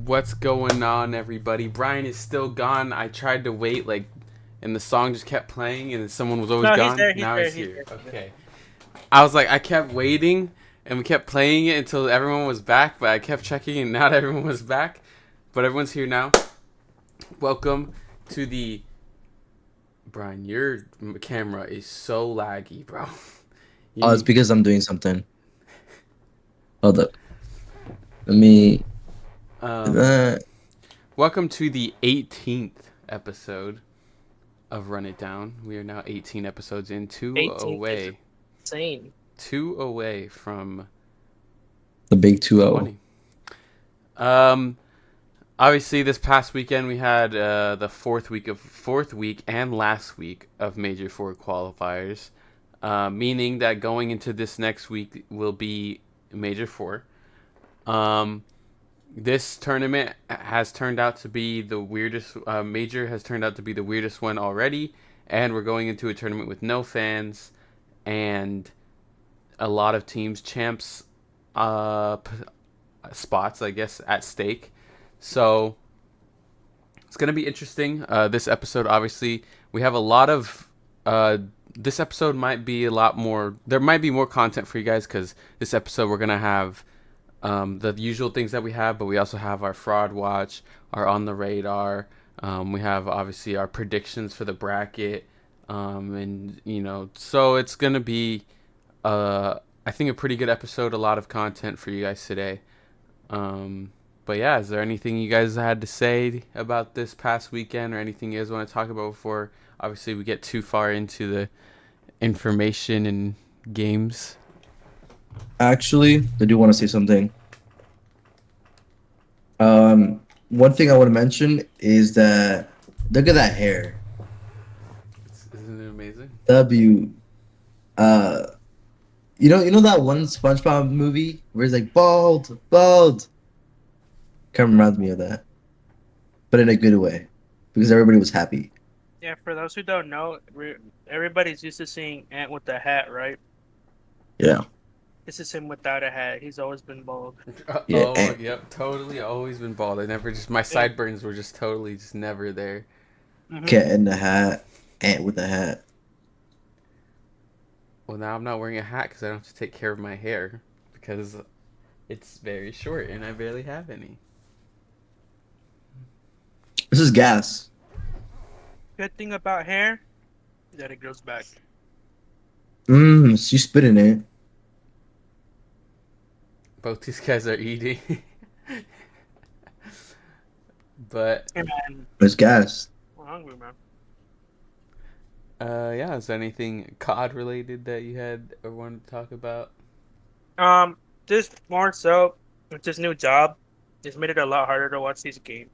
What's going on, everybody? Brian is still gone. I tried to wait, and the song just kept playing, and someone was always No, he's gone. there. He's Now there. he's He's here. there. Okay. I was like, I kept waiting, and we kept playing it until everyone was back, but I kept checking, and not everyone was back. But everyone's here now. Welcome to the. Brian, your camera is so laggy, bro. You Oh, it's need. because I'm doing something. Hold up. Let me. Um, Uh, Welcome to the 18th episode of Run It Down. We are now 18 episodes in, 18 is away. insane. Two away from the big 2-0. 20. Um, Obviously, this past weekend we had the fourth week and last week of Major Four qualifiers, meaning that going into this next week will be Major Four. Um, this tournament has turned out to be the weirdest. Major has turned out to be the weirdest one already, and we're going into a tournament with no fans and a lot of teams champs spots, I guess, at stake. So it's gonna be interesting. This episode, obviously, we have a lot of. This episode might be a lot more. There might be more content for you guys because this episode we're gonna have the usual things that we have, but we also have our fraud watch, our on the radar. We have obviously our predictions for the bracket, and so it's gonna be, I think, a pretty good episode. A lot of content for you guys today. Um, but yeah, is there anything you guys had to say about this past weekend, or anything you guys want to talk about before obviously we get too far into the information and games? Actually, I do want to say something. One thing I want to mention is that look at that hair. Isn't it amazing? W. Uh, you know that one SpongeBob movie where it's like bald, bald. Kind of reminds me of that, but in a good way, because everybody was happy. Yeah, for those who don't know, everybody's used to seeing Ant with the hat, right? Yeah, This is him without a hat. He's always been bald. yeah. Oh, And yep, totally. Always been bald. I never just my Yeah. sideburns were just totally just never there. hmm cat in the hat, ant with a hat. Well, now I'm not wearing a hat because I don't have to take care of my hair because it's very short and I barely have any. This is gas. Good thing about hair is that it grows back. She spit in it. Both these guys are eating, but Hey man, It's gas. I'm hungry, man. yeah. Is there anything COD related that you had or wanted to talk about? Um, just more so with this new job, it's made it a lot harder to watch these games.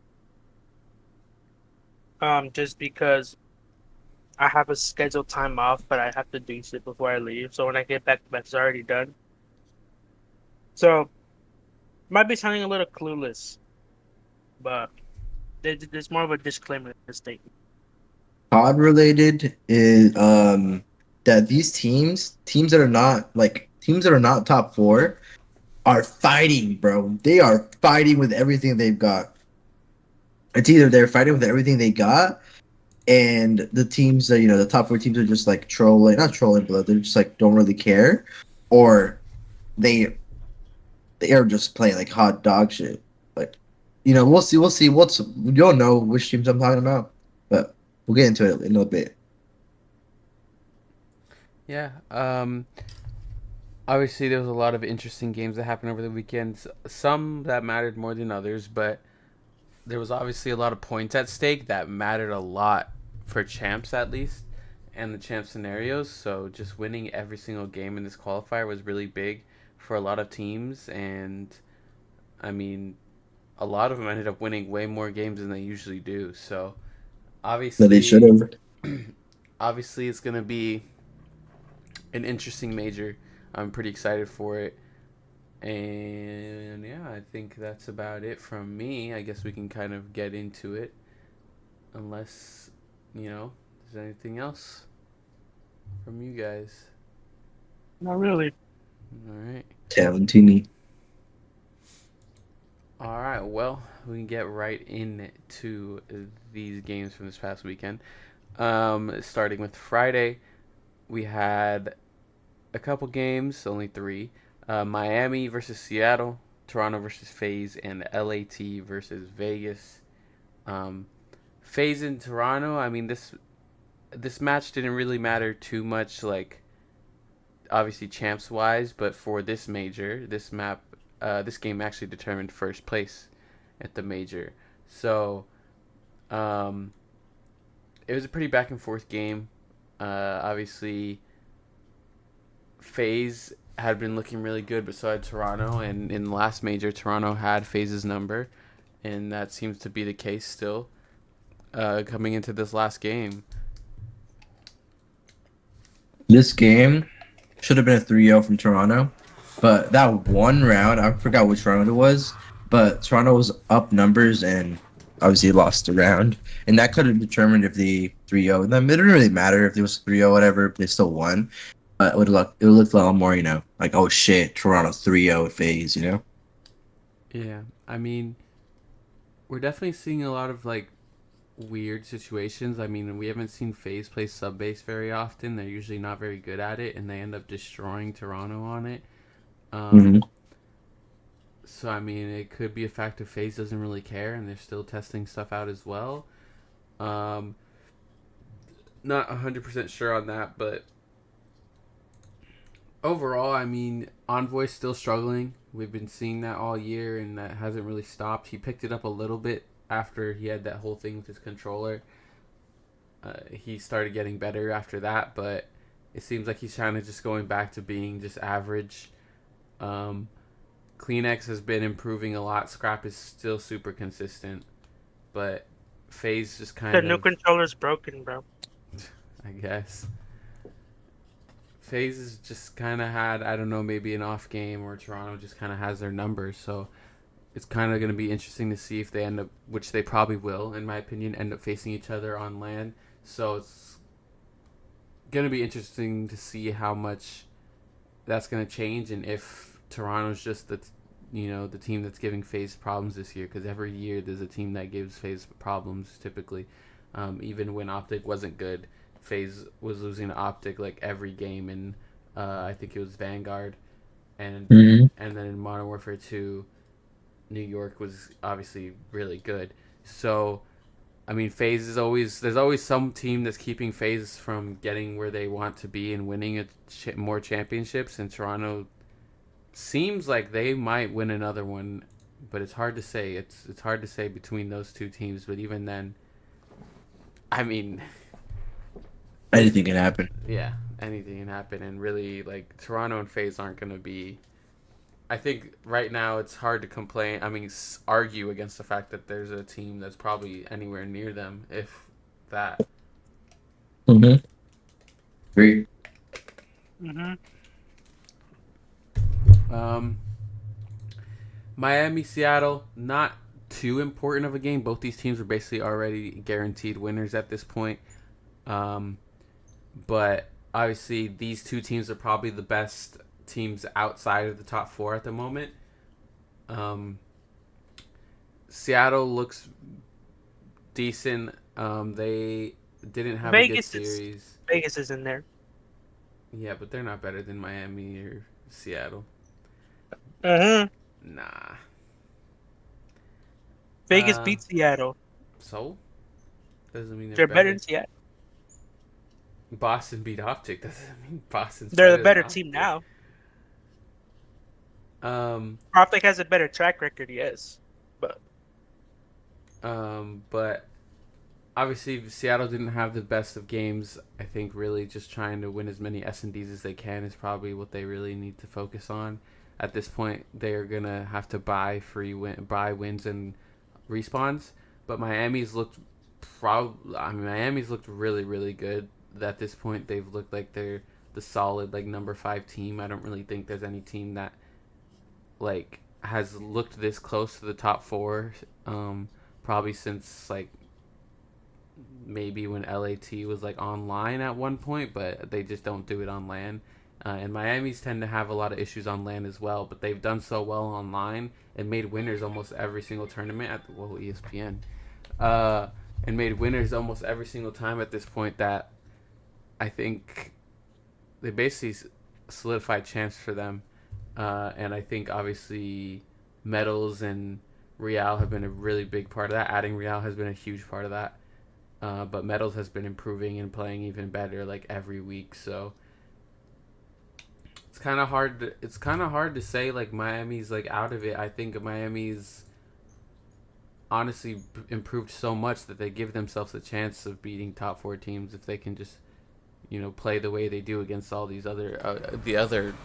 Just because I have a scheduled time off, but I have to do shit before I leave. So when I get back, that's already done. So might be sounding a little clueless, but there's more of a disclaimer in this statement. Pod related is that these teams that are not top four are fighting, bro. They are fighting with everything they've got. It's either they're fighting with everything they got, and the teams that the top four teams are just like trolling, not trolling, but they're just like don't really care, or they they are just playing like hot dog shit. But we'll see. You don't know which teams I'm talking about, but we'll get into it in a bit. Yeah. Obviously, there was a lot of interesting games that happened over the weekend. Some that mattered more than others, but there was obviously a lot of points at stake that mattered a lot for champs, at least, and the champ scenarios. So just winning every single game in this qualifier was really big for a lot of teams, and I mean, a lot of them ended up winning way more games than they usually do. So That they should obviously, have. obviously, it's gonna be an interesting major. I'm pretty excited for it. And yeah, I think that's about it from me. I guess we can kind of get into it, unless there's anything else from you guys. Not really. All right. Cavantini. All right, well, we can get right into these games from this past weekend. Starting with Friday, we had a couple games, only three. Miami versus Seattle, Toronto versus FaZe, and LAT versus Vegas. Um, FaZe in Toronto. I mean, this match didn't really matter too much, like obviously champs wise, but for this major, this game actually determined first place at the major. So um, it was a pretty back and forth game. Obviously, FaZe had been looking really good, but so had Toronto. And in the last major, Toronto had FaZe's number, and that seems to be the case still coming into this last game. This game should have been a 3-0 from Toronto, but that one round, I forgot which round it was, but Toronto was up numbers and obviously lost the round. And that could have determined if the 3-0, and then it didn't really matter if it was 3-0, whatever, they still won. But it would look a lot more, like, oh shit, Toronto 3-0 phase. Yeah, I mean, we're definitely seeing a lot of like weird situations. I mean, we haven't seen FaZe play sub base very often. They're usually not very good at it, and they end up destroying Toronto on it. Um, Mm-hmm. so I mean, it could be a fact of FaZe doesn't really care, and they're still testing stuff out as well. Um, Not 100% sure on that, but overall, I mean, Envoy's still struggling. We've been seeing that all year, and that hasn't really stopped. He picked it up a little bit after he had that whole thing with his controller. He started getting better after that, but it seems like he's kind of just going back to being just average. Um, Kleenex has been improving a lot. Scrap is still super consistent, but FaZe just The kind new of, controller's broken, bro. I guess. FaZe has just kind of had, I don't know, maybe an off game, or Toronto just kind of has their numbers. So it's kind of going to be interesting to see if they end up, which they probably will, in my opinion, end up facing each other on land. So it's going to be interesting to see how much that's going to change, and if Toronto's just the team that's giving FaZe problems this year, because every year there's a team that gives FaZe problems typically. Even when Optic wasn't good, FaZe was losing to Optic like every game, and I think it was Vanguard, and Mm-hmm. and then in Modern Warfare 2, New York was obviously really good. So I mean, FaZe is always there's always some team that's keeping FaZe from getting where they want to be and winning more championships. And Toronto seems like they might win another one, but it's hard to say. It's hard to say between those two teams. But even then, I mean, Anything can happen. yeah, anything can happen. And really, like Toronto and FaZe aren't going to be. I think right now it's hard to complain. I mean, argue against the fact that there's a team that's probably anywhere near them, if that. Mm-hmm. Agree. Mm-hmm. Um, Miami, Seattle, not too important of a game. Both these teams were basically already guaranteed winners at this point. Um, but obviously, these two teams are probably the best teams outside of the top four at the moment. Um, Seattle looks decent. They didn't have a good Vegas is series. Vegas is in there. Yeah, but they're not better than Miami or Seattle. Mm-hmm. Nah. Vegas Uh, beat Seattle. so doesn't mean they're They're better better. than Seattle. Boston beat Optic doesn't mean Boston's They're the better than better team Optic. now. Um, Optic has a better track record, yes, but but obviously Seattle didn't have the best of games. I think really just trying to win as many S&Ds as they can is probably what they really need to focus on. At this point, they're gonna have to buy wins and respawns. But Miami's looked really really good. At this point, they've looked like they're the solid like number 5 team. I don't really think there's any team that like has looked this close to the top four. Probably since like maybe when LAT was like online at one point, but they just don't do it on land. And Miami's tend to have a lot of issues on land as well, but they've done so well online and made winners almost every single tournament at ESPN, uh, and made winners almost every single time at this point that I think they basically solidified champs for them. And I think obviously medals and Real have been a really big part of that. Adding Real has been a huge part of that. But medals has been improving and playing even better like every week. So it's kind of hard. It's kind of hard to say like Miami's like out of it. I think Miami's honestly improved so much that they give themselves a chance of beating top four teams if they can just play the way they do against all these other the other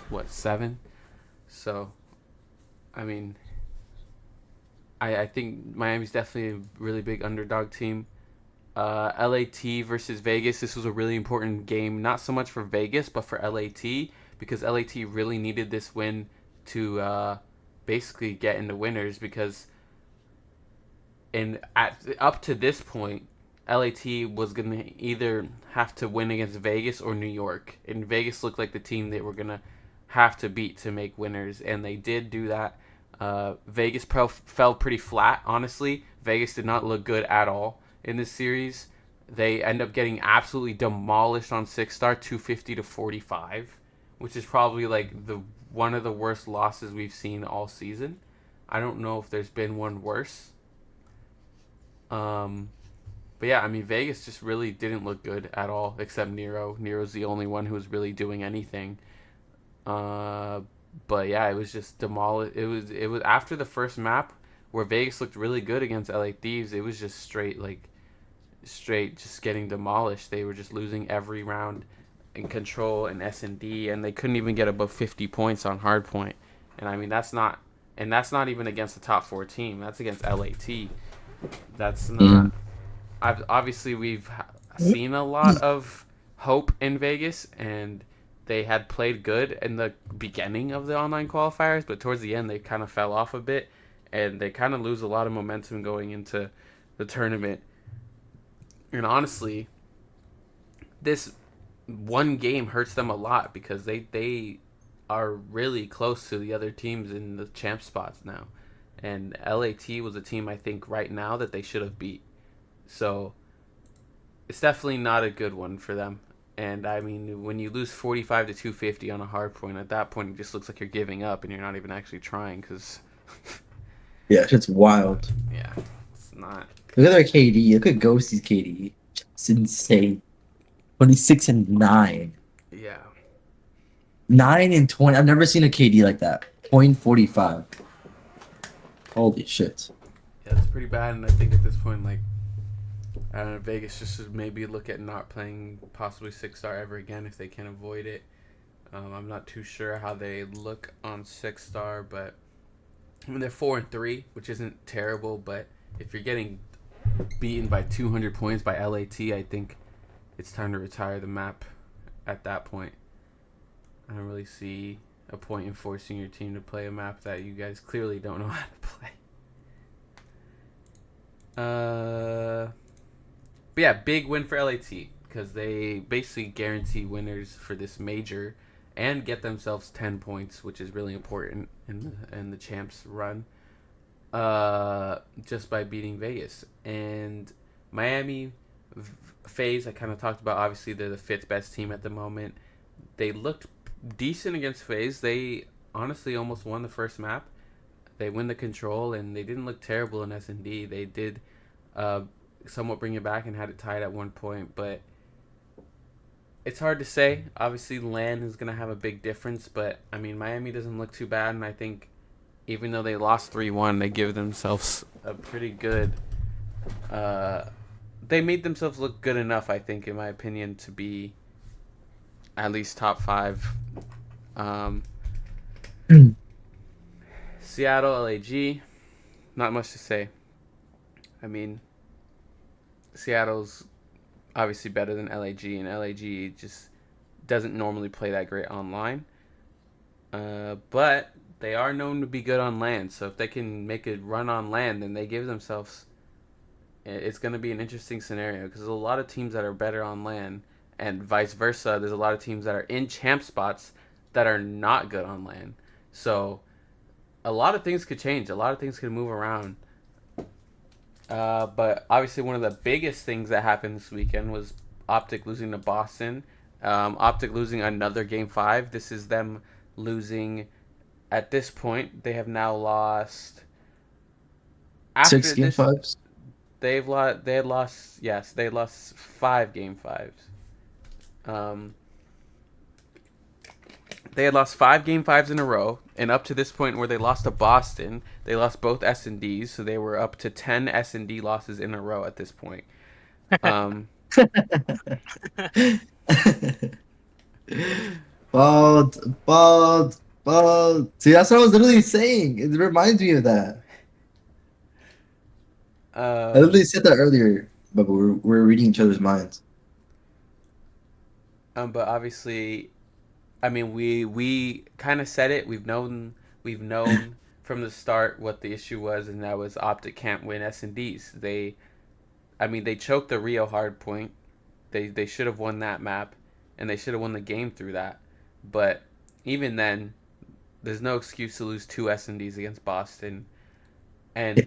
what seven. So I mean, I think Miami's definitely a really big underdog team. LAT versus Vegas. This was a really important game, not so much for Vegas, but for LAT because LAT really needed this win to basically get into winners because up to this point, LAT was gonna either have to win against Vegas or New York, and Vegas looked like the team they were gonna have to beat to make winners, and they did do that. Vegas fell pretty flat, honestly. Vegas did not look good at all in this series. They end up getting absolutely demolished on 6 star, 250-45, which is probably like the one of the worst losses we've seen all season. I don't know if there's been one worse. Um, but yeah, I mean Vegas just really didn't look good at all, except Nero. Nero's the only one who was really doing anything. Uh, but yeah, it was just demolished. It was after the first map where Vegas looked really good against LA Thieves. It was just straight just getting demolished. They were just losing every round in control and S&D, and they couldn't even get above 50 points on hardpoint. And I mean that's not even against the top four team. That's against LAT. That's not. Mm. Obviously we've seen a lot of hope in Vegas, and they had played good in the beginning of the online qualifiers, but towards the end they kind of fell off a bit, and they kind of lose a lot of momentum going into the tournament. And honestly, this one game hurts them a lot because they are really close to the other teams in the champ spots now. And LAT was a team I think right now that they should have beat. So it's definitely not a good one for them. And I mean, when you lose 45 to 250 on a hard point, at that point it just looks like you're giving up and you're not even actually trying because Yeah, it's wild. yeah, it's not. Look at their KD. Look at Ghosty's KD. It's insane. 26 and 9. Yeah, 9 and 20. I've never seen a KD like that. Point 45. Holy shit. yeah, it's pretty bad. And I think at this point, like, I don't know, Vegas just should maybe look at not playing possibly 6 star ever again if they can avoid it. I'm not too sure how they look on 6 star, but I mean they're 4-3, which isn't terrible. But if you're getting beaten by 200 points by LAT, I think it's time to retire the map. At that point, I don't really see a point in forcing your team to play a map that you guys clearly don't know how to play. But yeah, big win for LAT because they basically guarantee winners for this major and get themselves 10 points, which is really important in the champs run. Just by beating Vegas and Miami. FaZe, I kind of talked about. Obviously, they're the fifth best team at the moment. They looked decent against FaZe. They honestly almost won the first map. They win the control, and they didn't look terrible in S&D. They did somewhat bring it back and had it tied at one point, but it's hard to say. Obviously, LAN is going to have a big difference, but I mean, Miami doesn't look too bad, and I think even though they lost 3-1, they give themselves a pretty good. They made themselves look good enough, I think, in my opinion, to be at least top five. Um, Seattle, LAG, not much to say. I mean, Seattle's obviously better than LAG, and LAG just doesn't normally play that great online. But they are known to be good on land, so if they can make a run on land, then they give themselves. It's going to be an interesting scenario because there's a lot of teams that are better on land, and vice versa. There's a lot of teams that are in champ spots that are not good on land. So a lot of things could change. A lot of things could move around. But obviously, one of the biggest things that happened this weekend was Optic losing to Boston. Optic losing another game five. This is them losing. At this point, they have now lost. Six After game this, fives. they've lost. They had lost. Yes, they lost five game fives. Um, they had lost five game fives in a row, and up to this point where they lost to Boston, they lost both S and D's, so they were up to 10 S and D losses in a row at this point. Um, Bald. See, that's what I was literally saying. It reminds me of that. I um, literally said that earlier, but we're reading each other's minds. but obviously, I mean, we kind of said it. We've known from the start what the issue was, and that was Optic can't win S and D's. I mean, they choked the Rio hard point. They should have won that map, and they should have won the game through that. But even then, there's no excuse to lose two S and D's against Boston. And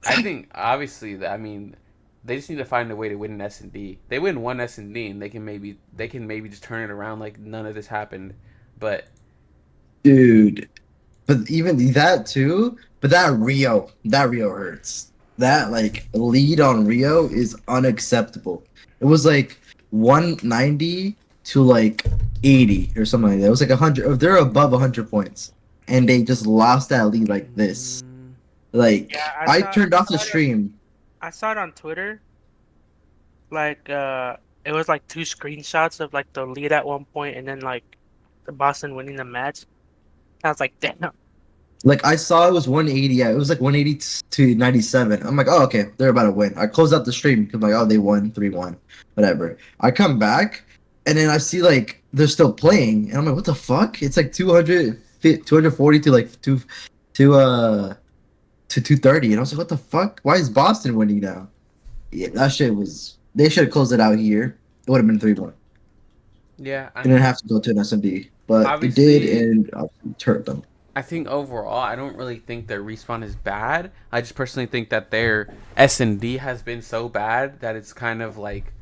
I think obviously, I mean, they just need to find a way to win an S and D. They win one S and D, and they can maybe just turn it around like none of this happened. But Dude, but even that too, but that Rio hurts. That like lead on Rio is unacceptable. It was like 190 to like 80 or something like that. It was like 100. They're above 100 points, and they just lost that lead like this. mm, Yeah, Like I turned I off the saw it. stream. I saw it on Twitter. Like, it was like two screenshots of like the lead at one point, and then like the Boston winning the match. I was like, damn. Like I saw it was 180. Yeah, it was like 180 to 97. I'm like, oh okay, they're about to win. I closed out the stream because like, oh they won 3-1, whatever. I come back and then I see like they're still playing, and I'm like, what the fuck? It's like 240 to like to 230, and I was like, what the fuck? Why is Boston winning now? Yeah, that shit was. They should have closed it out here. It would have been 3-1. yeah, I It didn't mean, have to go to an SMD, but it did, obviously, and it hurt them. I think overall, I don't really think their respawn is bad. I just personally think that their S and D has been so bad that it's kind of like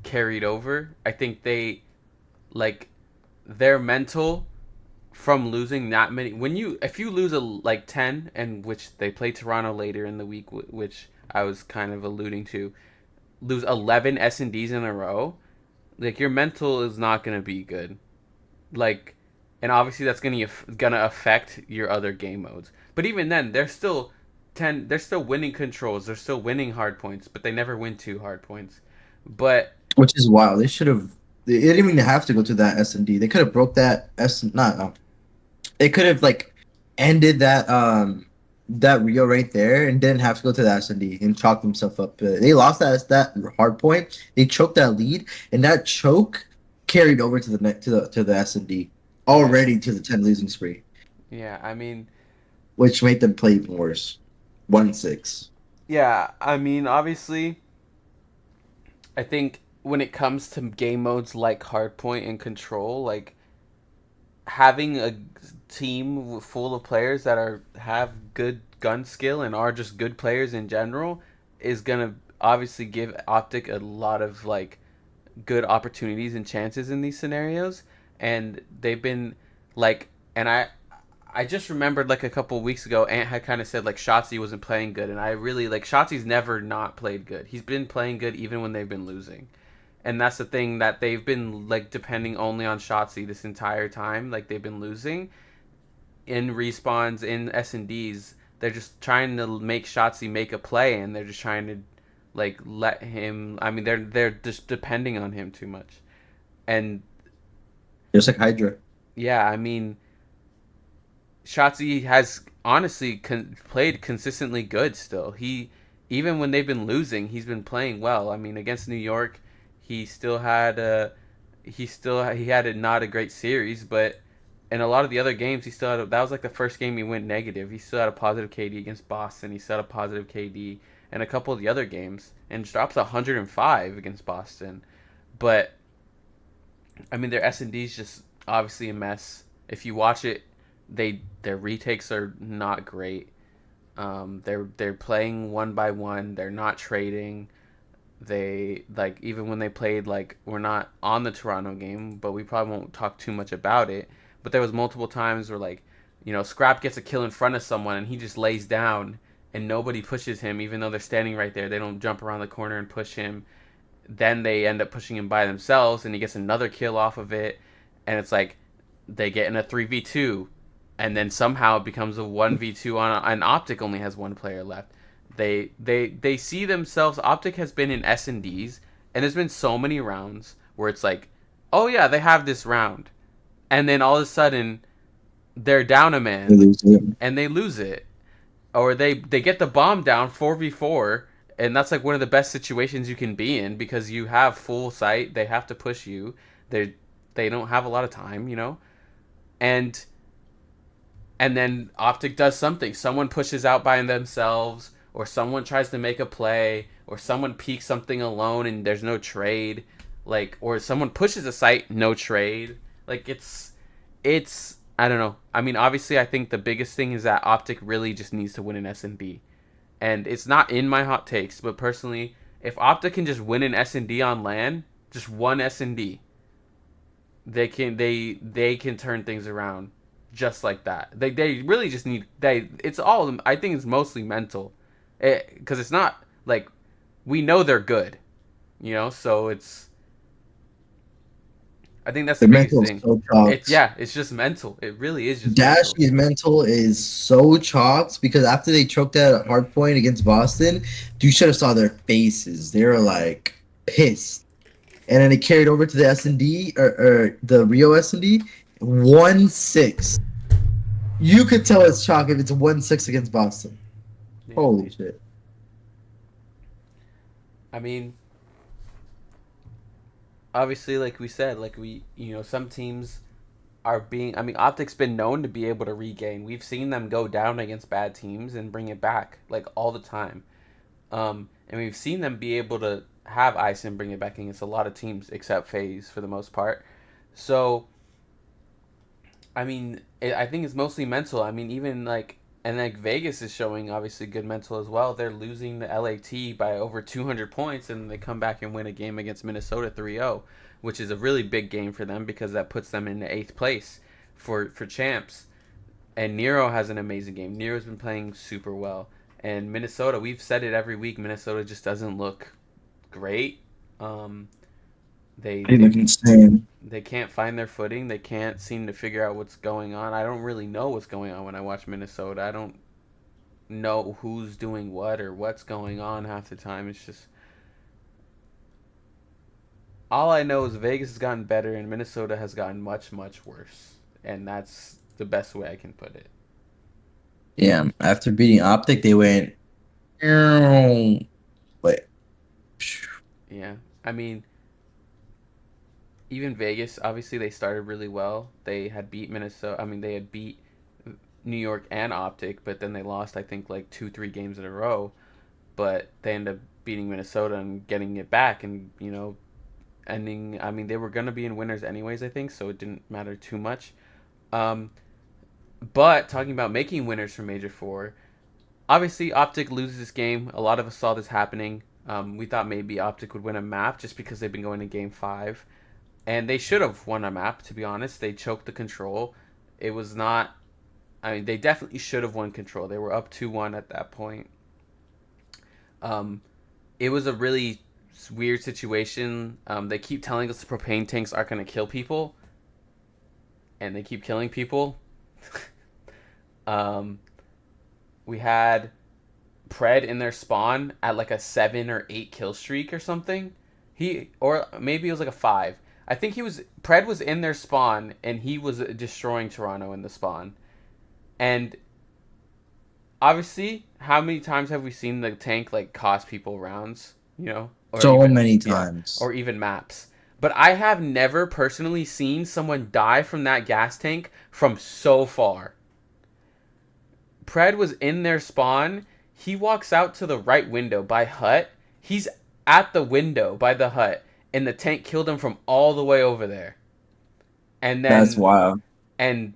carried over. I think they like their mental from losing that many. When you if you lose a like 10, and which they play Toronto later in the week, which I was kind of alluding to, lose 11 S and Ds in a row, like your mental is not gonna be good. Like, and obviously that's gonna affect your other game modes. But even then, they're still 10. They're still winning controls. They're still winning hard points, but they never win two hard points. But Which is wild. They should have. They didn't even have to go to that S&D. They could have broke that S. Not no. They could have like ended that Rio right there and didn't have to go to the S&D and chalk themselves up. They lost that hard point. They choked that lead, and that choke carried over to the to the S&D yeah, already to the 10 losing spree, yeah. I mean, which made them play even worse. 1-6. yeah. I mean, obviously, I think when it comes to game modes like hardpoint and control, like having a team full of players that are have good gun skill and are just good players in general is gonna obviously give Optic a lot of like good opportunities and chances in these scenarios. And they've been like, and I just remembered like a couple weeks ago, Ant had kind of said like Shotzi wasn't playing good, and I really like Shotzi's never not played good. He's been playing good even when they've been losing, and that's the thing that they've been like depending only on Shotzi this entire time. Like they've been losing in respawns in S and D's. They're just trying to make Shotzi make a play, and they're just trying to like let him. I mean, they're just depending on him too much, and Just like Hydra. yeah, I mean, Shotzi has honestly played consistently good still. Even when they've been losing, he's been playing well. I mean, against New York, he still had a he had a not a great series, but in a lot of the other games, that was like the first game he went negative. He still had a positive KD against Boston. He still had a positive KD in a couple of the other games, and drops 105 against Boston. But I mean, their S&D is just obviously a mess. If you watch it, their retakes are not great. They're playing one by one. They're not trading. They like even when they played like we're not on the Toronto game, but we probably won't talk too much about it. But there was multiple times where like Scrap gets a kill in front of someone and he just lays down and nobody pushes him even though they're standing right there. They don't jump around the corner and push him. Then they end up pushing him by themselves and he gets another kill off of it, and it's like they get in a 3v2 and then somehow it becomes a 1v2 on an Optic only has one player left. They see themselves. Optic has been in S&Ds and there's been so many rounds where it's like, oh yeah, they have this round, and then all of a sudden they're down a They man lose it. and they lose it, or they get the bomb down 4v4, and that's like one of the best situations you can be in because you have full sight. They have to push you. They don't have a lot of time, and then Optic does something. Someone pushes out by themselves, or someone tries to make a play, or someone peeks something alone and there's no trade, like, or someone pushes a site, no trade. Like it's I don't know. I mean, obviously, I think the biggest thing is that Optic really just needs to win an S&D, and it's not in my hot takes, but personally, if Optic can just win an S&D on LAN, just one S&D, they can turn things around just like that. They really just need it's all, I think it's mostly mental, because it's not like we know they're good, so it's I think that's the The biggest mental is thing. so It's chalked. yeah, it's just mental. It really is just mental. Dashy's mental is so chalked because after they choked at hardpoint against Boston, you should have saw their faces. They were like pissed, and then it carried over to the S&D or the Rio S&D 1-6. You could tell it's chalk if it's 1-6 against Boston. Yeah, Holy shit! I mean, obviously, like we said, like some teams are being. I mean, Optic's been known to be able to regain. We've seen them go down against bad teams and bring it back like all the time. And we've seen them be able to have ice and bring it back against a lot of teams except FaZe for the most part. So I mean, I think it's mostly mental. I mean, even like, and like Vegas is showing obviously good mental as well. They're losing the LAT by over 200 points, and they come back and win a game against Minnesota 3-0, which is a really big game for them because that puts them in the eighth place for champs. And Nero has an amazing game. Nero's been playing super well. And Minnesota, we've said it every week. Minnesota just doesn't look great. Um, they They they look insane. they can't find their footing. They can't seem to figure out what's going on. I don't really know what's going on when I watch Minnesota. I don't know who's doing what or what's going on half the time. It's just all I know is Vegas has gotten better and Minnesota has gotten much much worse, and that's the best way I can put it. Yeah, after beating Optic, they went. Wait, Yeah, I mean, even Vegas, obviously they started really well. They had beat Minnesota. I mean, they had beat New York and Optic, but then they lost I think like 2 3 games in a row. But they ended up beating Minnesota and getting it back, and ending. I mean, they were gonna be in winners anyways, I think, so it didn't matter too much. Um, but talking about making winners for Major Four, obviously Optic loses this game. A lot of us saw this happening. We thought maybe Optic would win a map just because they've been going to Game Five, and they should have won a map. To be honest, they choked the control. It was not. I mean, they definitely should have won control. They were up 2-1 at that point. Um, it was a really weird situation. They keep telling us the propane tanks aren't going to kill people, and they keep killing people. um, we had Pred in their spawn at like a 7 or 8 kill streak or something. Or maybe it was like a 5. I think Pred was in their spawn and he was destroying Toronto in the spawn. And obviously, how many times have we seen the tank like cost people rounds, or so even many yeah, times. or even maps. But I have never personally seen someone die from that gas tank from so far. Pred was in their spawn. He walks out to the right window by hut. He's at the window by the hut, and the tank killed him from all the way over there. and That's then wild. and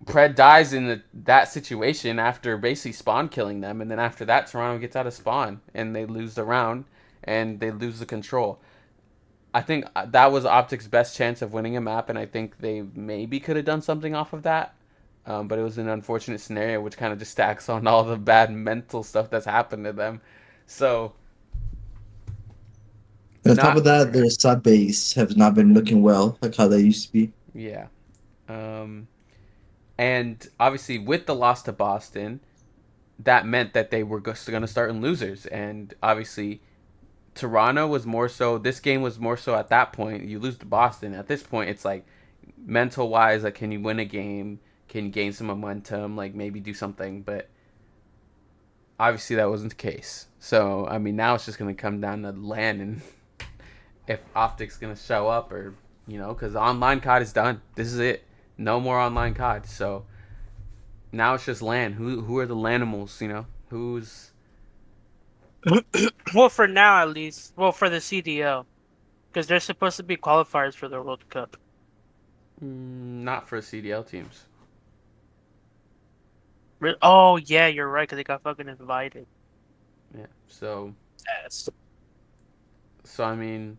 Pred dies in that situation after basically spawn killing them, and then after that, Toronto gets out of spawn and they lose the round and they lose the control. I think that was Optic's best chance of winning a map, and I think they maybe could have done something off of that. But it was an unfortunate scenario, which kind of just stacks on all the bad mental stuff that's happened to them. So, On top not of that, their sub base have not been looking well, like how they used to be. yeah. Um, and obviously, with the loss to Boston, that meant that they were going to start in losers. And obviously, Toronto was more so. This game was more so at that point. You lose to Boston. At this point, it's like mental wise, like, can you win a game? Can you gain some momentum? Like, maybe do something. But obviously, that wasn't the case. So, I mean, now it's just going to come down to land and if Optic's going to show up or, because online COD is done. This is it. No more online COD. So now it's just land. Who are the Lanimals, Who's. Well, for now at least. Well, for the CDL, because there's supposed to be qualifiers for the World Cup. Not for CDL teams. Oh yeah, you're right. Because they got fucking invited. Yeah. So, Yes. I mean,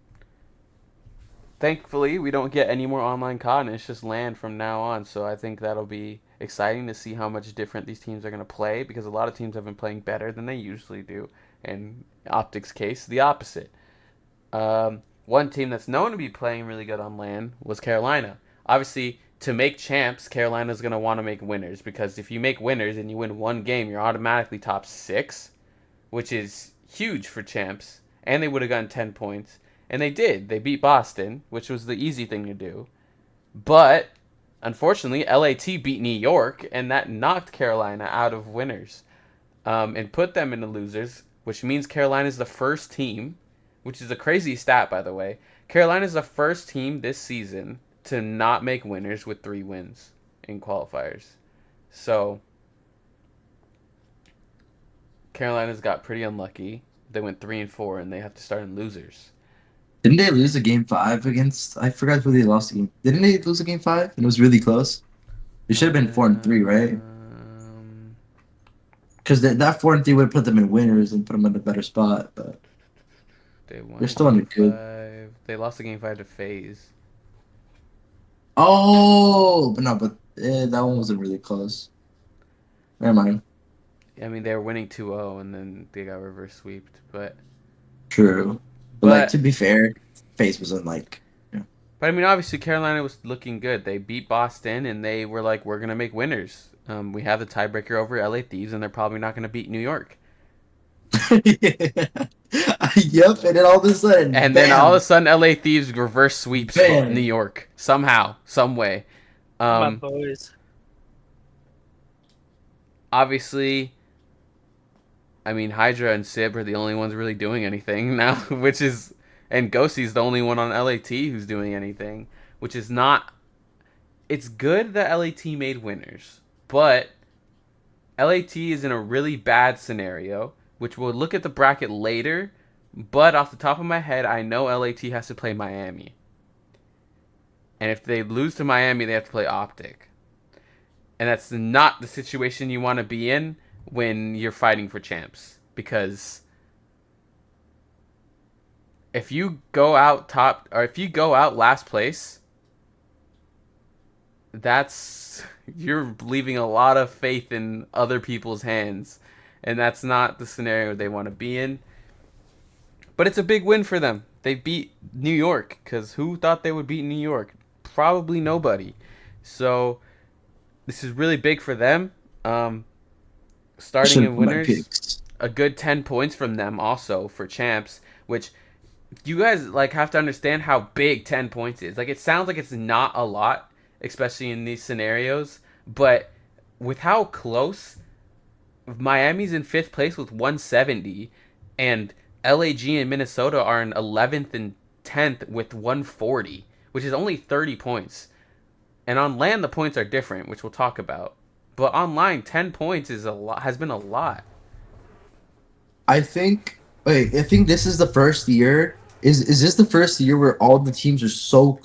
thankfully we don't get any more online COD, and it's just land from now on. So I think that'll be exciting to see how much different these teams are going to play because a lot of teams have been playing better than they usually do. In Optic's case, the opposite. One team that's known to be playing really good on land was Carolina. Obviously, to make champs, Carolina's going to want to make winners because if you make winners and you win one game, you're automatically top six, which is huge for champs. And they would have gotten 10 points. And they did. They beat Boston, which was the easy thing to do. But unfortunately, LAT beat New York, and that knocked Carolina out of winners and put them into losers, which means Carolina is the first team, which is a crazy stat, by the way. Carolina is the first team this season to not make winners with 3 wins in qualifiers. So Carolina's got pretty unlucky. They went 3-4, and they have to start in losers. Didn't they lose a game 5 against? I forgot who they lost. Didn't they lose a game 5? And it was really close. It should have been 4-3, right? Because that 4-3 would have put them in winners and put them in a better spot. But They won they're still in game a good. 5. They lost the game 5 to FaZe. Oh, but no, but that one wasn't really close. Never mind. I mean, they were winning 2-0, and then they got reverse sweeped. True. But like But to be fair, FaZe wasn't like. Yeah. But I mean, obviously Carolina was looking good. They beat Boston, and they were like, "We're gonna make winners." We have the tiebreaker over LA Thieves, and they're probably not gonna beat New York. Yep, and then all of a sudden, And then all of a bam, sudden, LA Thieves reverse sweeps New bam. York somehow, some way. My Um, boys. Obviously, I mean Hydra and Sib are the only ones really doing anything now, and Ghostie's the only one on LAT who's doing anything, which is not. It's good that LAT made winners, but LAT is in a really bad scenario, which we'll look at the bracket later. But off the top of my head, I know LAT has to play Miami. And if they lose to Miami, they have to play Optic. And that's not the situation you want to be in when you're fighting for champs. Because if you go out top, or if you go out last place, that's you're leaving a lot of faith in other people's hands, and that's not the scenario they want to be in. But it's a big win for them. They beat New York because who thought they would beat New York? Probably nobody. So this is really big for them. Starting Should have in put my winners, picks. a good 10 points from them also for champs, which you guys like have to understand how big 10 points is. Like it sounds like it's not a lot, especially in these scenarios, but with how close Miami's in 5th place with 170 and LAG and Minnesota are in 11th and 10th with 140, which is only 30 points. And on land the points are different, which we'll talk about. But online 10 points is a lot has been a lot. I think. Wait, I think this is the first year. Is this the first year where all the teams are so?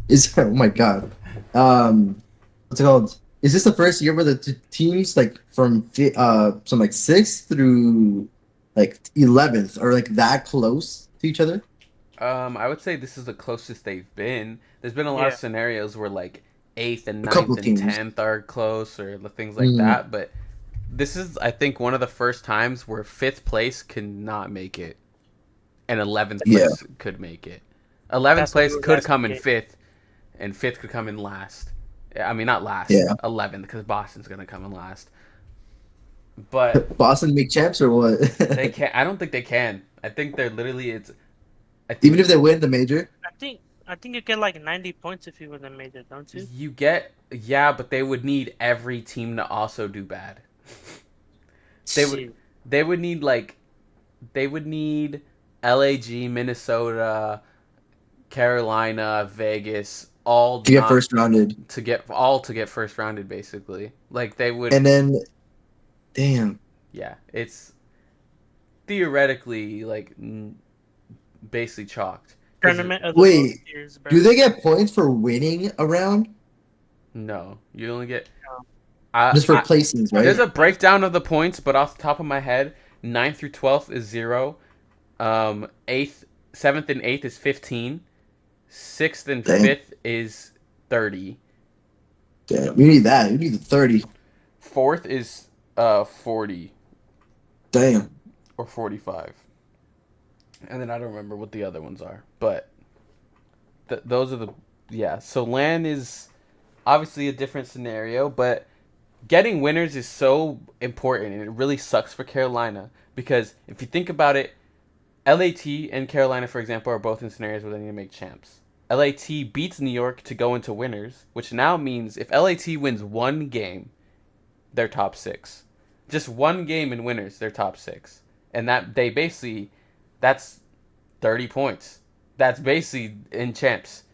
Is oh my god. What's it called? Is this the first year where the teams like from like sixth through like 11th are like that close to each other? I would say this is the closest they've been. There's been a lot of Yeah, scenarios where like eighth and A couple ninth of and teams. tenth are close or things like Mm, that. But this is, I think, one of the first times where fifth place cannot make it, and 11th yeah, place could make it. 11th that's what he place was could come asking in me. fifth, and fifth could come in last. I mean, not last, yeah. 11th, because Boston's gonna come in last. But Boston make champs or what? they can't. I don't think they can. I think they're literally. It's. I Even think if they win the major, I think you get like 90 points if you would have made it, don't you? you get, yeah, but they would need every team to also do bad. They would. Shit. They would need like. They would need LAG, Minnesota, Carolina, Vegas, all to get not first rounded, to get first rounded basically. Like they would, and then damn, yeah. It's theoretically like basically chalked because Tournament of the World wait, Series, do bro. they get points for winning a round no, you only get. Um, just for I placings, only There's right? a replace. breakdown of the points, but off the top of my head, ninth through 12th is 0. Eighth, 7th and 8th is 15. 6th and Damn, 5th is 30. damn, we need that. We need the 30. 4th is 40 Damn. or 45. And then I don't remember what the other ones are, but those are the, yeah. So LAN is obviously a different scenario, but getting winners is so important, and it really sucks for Carolina because if you think about it, LAT and Carolina, for example, are both in scenarios where they need to make champs. LAT beats New York to go into winners, which now means if LAT wins one game, they're top six. Just one game in winners, they're top six. And that they basically, that's 30 points. That's basically in champs.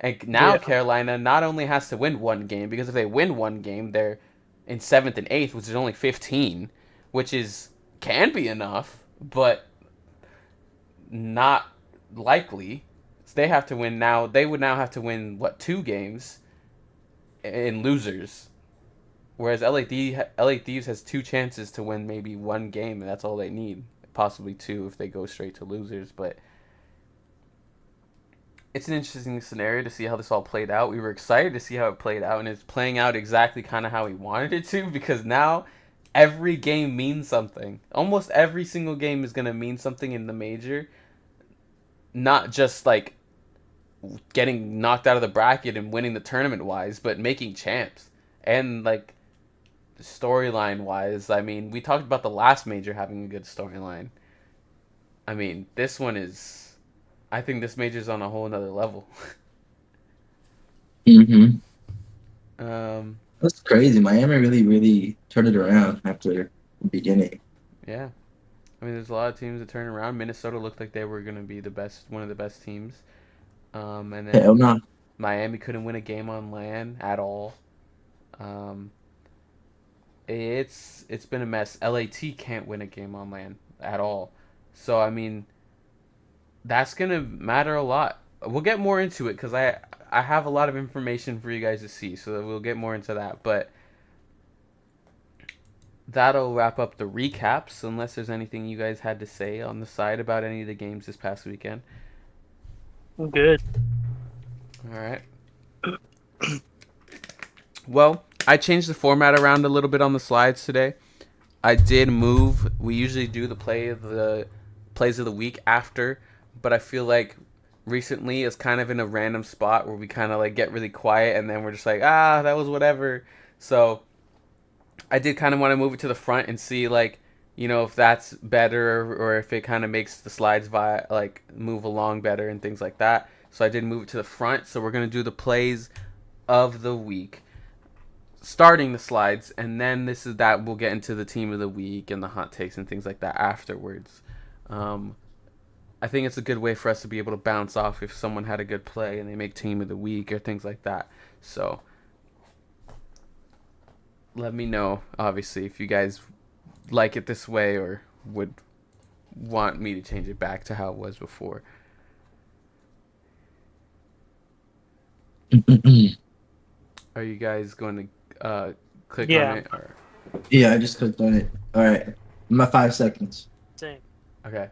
And now Yeah, Carolina not only has to win one game, because if they win one game, they're in seventh and eighth, which is only 15, which is can be enough, but not likely. So they have to win now. They would now have to win what, two games in losers, whereas LA Thieves has two chances to win maybe one game, and that's all they need. Possibly two if they go straight to losers, but it's an interesting scenario to see how this all played out. We were excited to see how it played out, and it's playing out exactly kind of how we wanted it to because now every game means something. Almost every single game is going to mean something in the major, not just like getting knocked out of the bracket and winning the tournament wise, but making champs. And like storyline wise, I mean, we talked about the last major having a good storyline. I mean, this one is. I think this major's on a whole nother level. Mm-hmm. um, That's crazy. Miami really, really turned it around after the beginning. yeah, I mean, there's a lot of teams that turn around. Minnesota looked like they were going to be the best, one of the best teams. And Hell then no. Miami couldn't win a game on land at all. Um, it's been a mess. LAT can't win a game on land at all. So I mean, that's gonna matter a lot. We'll get more into it because I have a lot of information for you guys to see. So we'll get more into that. But that'll wrap up the recaps. Unless there's anything you guys had to say on the side about any of the games this past weekend. I'm good. All right. Well, I changed the format around a little bit on the slides today. I did move. We usually do the plays of the week after, but I feel like recently it's kind of in a random spot where we kind of like get really quiet and then we're just like, that was whatever. So I did kind of want to move it to the front and see like, if that's better or if it kind of makes the slides like move along better and things like that. So I did move it to the front. So we're gonna do the plays of the week, starting the slides, and then this is that we'll get into the team of the week and the hot takes and things like that afterwards. Um, I think it's a good way for us to be able to bounce off if someone had a good play and they make team of the week or things like that. So let me know, obviously, if you guys like it this way or would want me to change it back to how it was before. Are you guys going to click on Yeah, it or? Yeah, I just clicked on it. All right, my 5 seconds. same. Okay.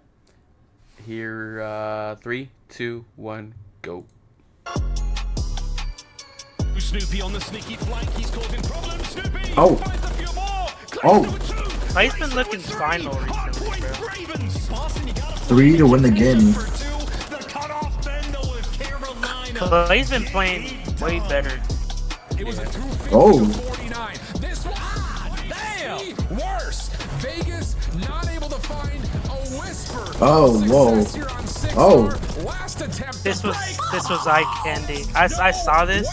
Here, 3, 2, 1, go. Snoopy on the sneaky flank, he's causing problems. Snoopy Oh, finds a few more. oh, Clay's been looking final recently, bro. Ravens. Boston, you gotta 3 to win the game. for two. The cutoff then though with Carolina. Clay's been playing way better. It was a 250 Oh. to 49. This one, damn, worse. Vegas not able to find a whisper. Oh, whoa. Success here on 6 Oh. Last attempt This to was break. eye candy. I saw this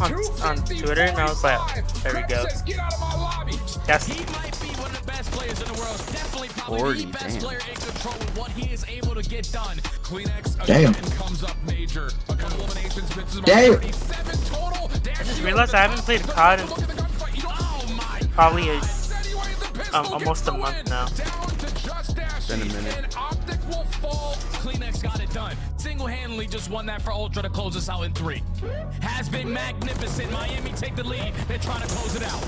on Twitter and I was like, there we go. Says, get out of my lobby. That's He might be one of the best players in the world. Definitely probably 40, the best damn. player in control with what he is able to get done. Kleenex Damn. again comes up major. A couple eliminations, misses about Damn. 37 total. I just realized I haven't played COD in Look at the gunfight. Oh my. probably Said he wanted the pistol, almost a gets the month win. now. Down to just Dashy, Been a minute. and Optic will fall. Kleenex got it done. Single-handedly just won that for Ultra to close us out in 3. Has been magnificent. Miami take the lead. They're trying to close it out.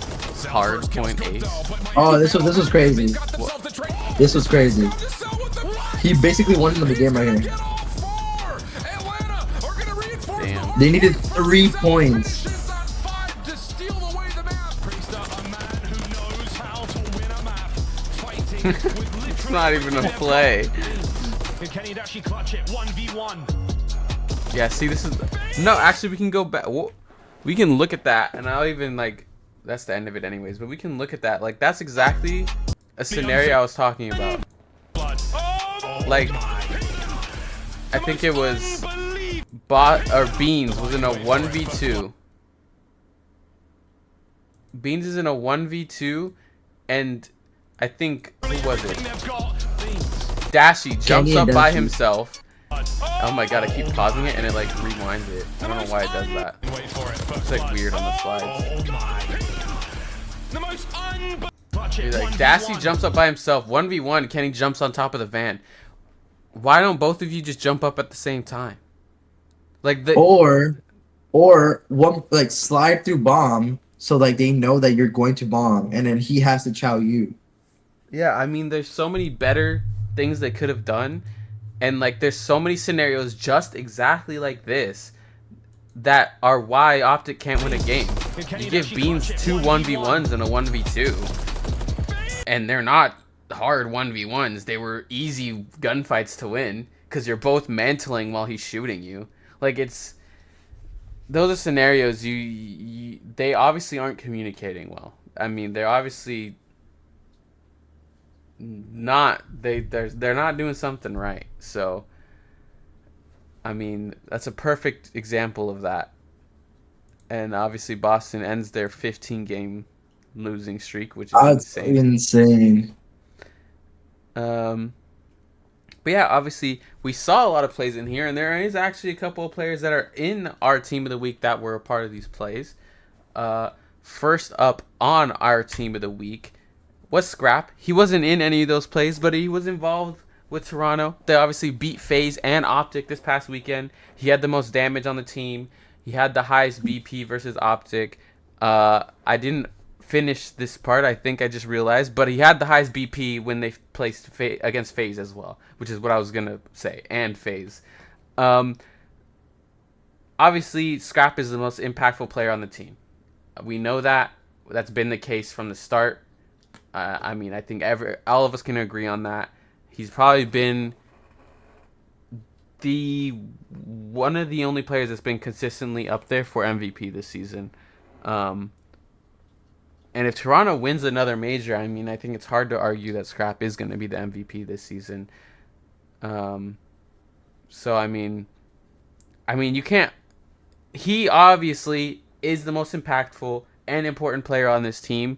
Hard First kills point good ace. though, but Oh, Miami this was crazy. got themselves the trade. This was crazy. Sell with the- He basically won them the game right here. Get all 4. Atlanta are gonna reinforce the Damn. They needed 3 points. finishes on 5 to steal away the map. Priesta, a man who knows how to win a map. Fighting with It's not even a play. And Kenny Dashi clutch it 1v1. Yeah, see, this is no. Actually, we can go back. We can look at that, and I'll even like. That's the end of it, anyways. But we can look at that. Like, that's exactly a scenario I was talking about. Blood. Oh, Like, I think it was Bot or Beans was in a 1v2. Beans is in a 1v2, and I think who was it? Dashy jumps Kenny up and by Dashy. himself. Oh my god, I keep pausing it and it like rewinds it. I don't know why it does that. Wait for it. It's like weird on the slides. Oh my. The most clutch He's it like, 1v1. Dashy jumps up by himself. 1v1, Kenny jumps on top of the van. Why don't both of you just jump up at the same time? Like the Or one like slide through bomb so like they know that you're going to bomb and then he has to chow you. yeah, I mean, there's so many better things they could have done, and like there's so many scenarios just exactly like this that are why Optic can't win a game. You give Beans 2 1v1s and a 1v2, and they're not hard 1v1s. They were easy gunfights to win because you're both mantling while he's shooting you. Like, it's those are scenarios they obviously aren't communicating well. I mean, they're obviously not they're not doing something right. So I mean, that's a perfect example of that. And obviously Boston ends their 15 game losing streak, which is That's insane. insane. But yeah, obviously we saw a lot of plays in here, and there is actually a couple of players that are in our team of the week that were a part of these plays. First up on our team of the week was Scrap. He wasn't in any of those plays, but he was involved with Toronto. They obviously beat FaZe and Optic this past weekend. He had the most damage on the team. He had the highest BP versus Optic. I didn't finish this part, I think I just realized, but he had the highest BP when they placed against FaZe as well, which is what I was going to say, and FaZe. Obviously, Scrap is the most impactful player on the team. We know that. That's been the case from the start. I mean, I think all of us can agree on that. He's probably been one of the only players that's been consistently up there for MVP this season. And if Toronto wins another major, I mean, I think it's hard to argue that Scrap is going to be the MVP this season. So I mean, you can't. He obviously is the most impactful and important player on this team.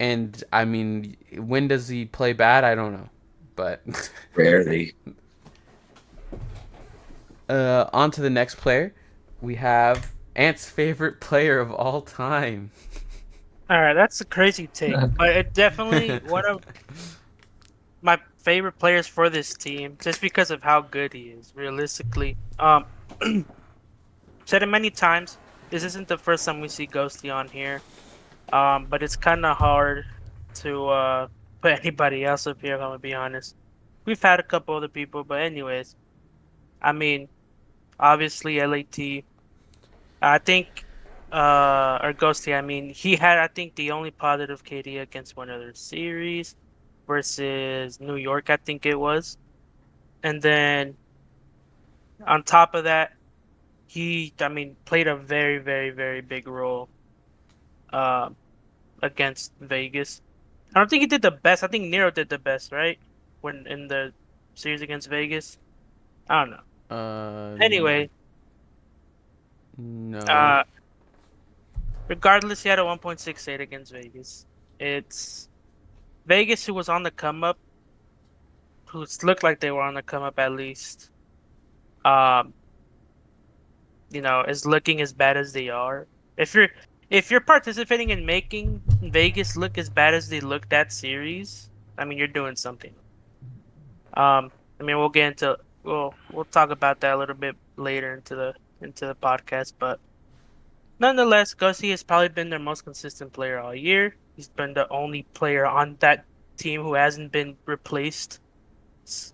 And I mean, when does he play bad? I don't know, but Rarely. On to the next player. We have Ant's favorite player of all time. All right, that's a crazy take, but it definitely one of my favorite players for this team, just because of how good he is. Realistically, said it many times. This isn't the first time we see Ghosty on here. But it's kind of hard to put anybody else up here, if I'm gonna be honest. We've had a couple other people, but anyways, I mean, obviously LAT. I think or Ghosty, I mean, he had I think the only positive KD against one other series versus New York, I think it was. And then on top of that, I mean, played a very, very, very big role uh, against Vegas. I don't think he did the best. I think Nero did the best, right? When in the series against Vegas. I don't know. Uh, Anyway, no. uh, regardless, he had a 1.68 against Vegas. It's Vegas who was on the come up, who looked like they were on the come up at least. Um, is looking as bad as they are. If you're participating in making Vegas look as bad as they looked that series, I mean you're doing something. I mean we'll talk about that a little bit later into the podcast, but nonetheless, Gussie has probably been their most consistent player all year. He's been the only player on that team who hasn't been replaced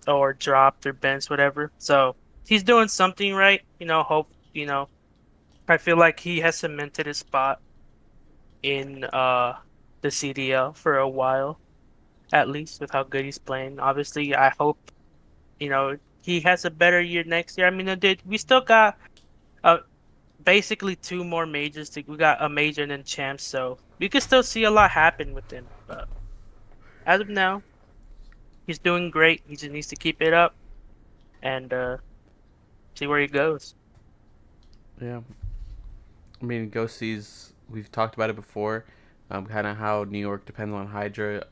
or dropped or benched, whatever. So he's doing something right. I feel like he has cemented his spot in the CDL for a while, at least with how good he's playing. Obviously, I hope he has a better year next year. I mean, we still got uh basically two more majors. We got a major and then champs, so we could still see a lot happen with him. But as of now, he's doing great. He just needs to keep it up and see where he goes. Yeah. I mean, Ghosty's. We've talked about it before. Kind of how New York depends on Hydra.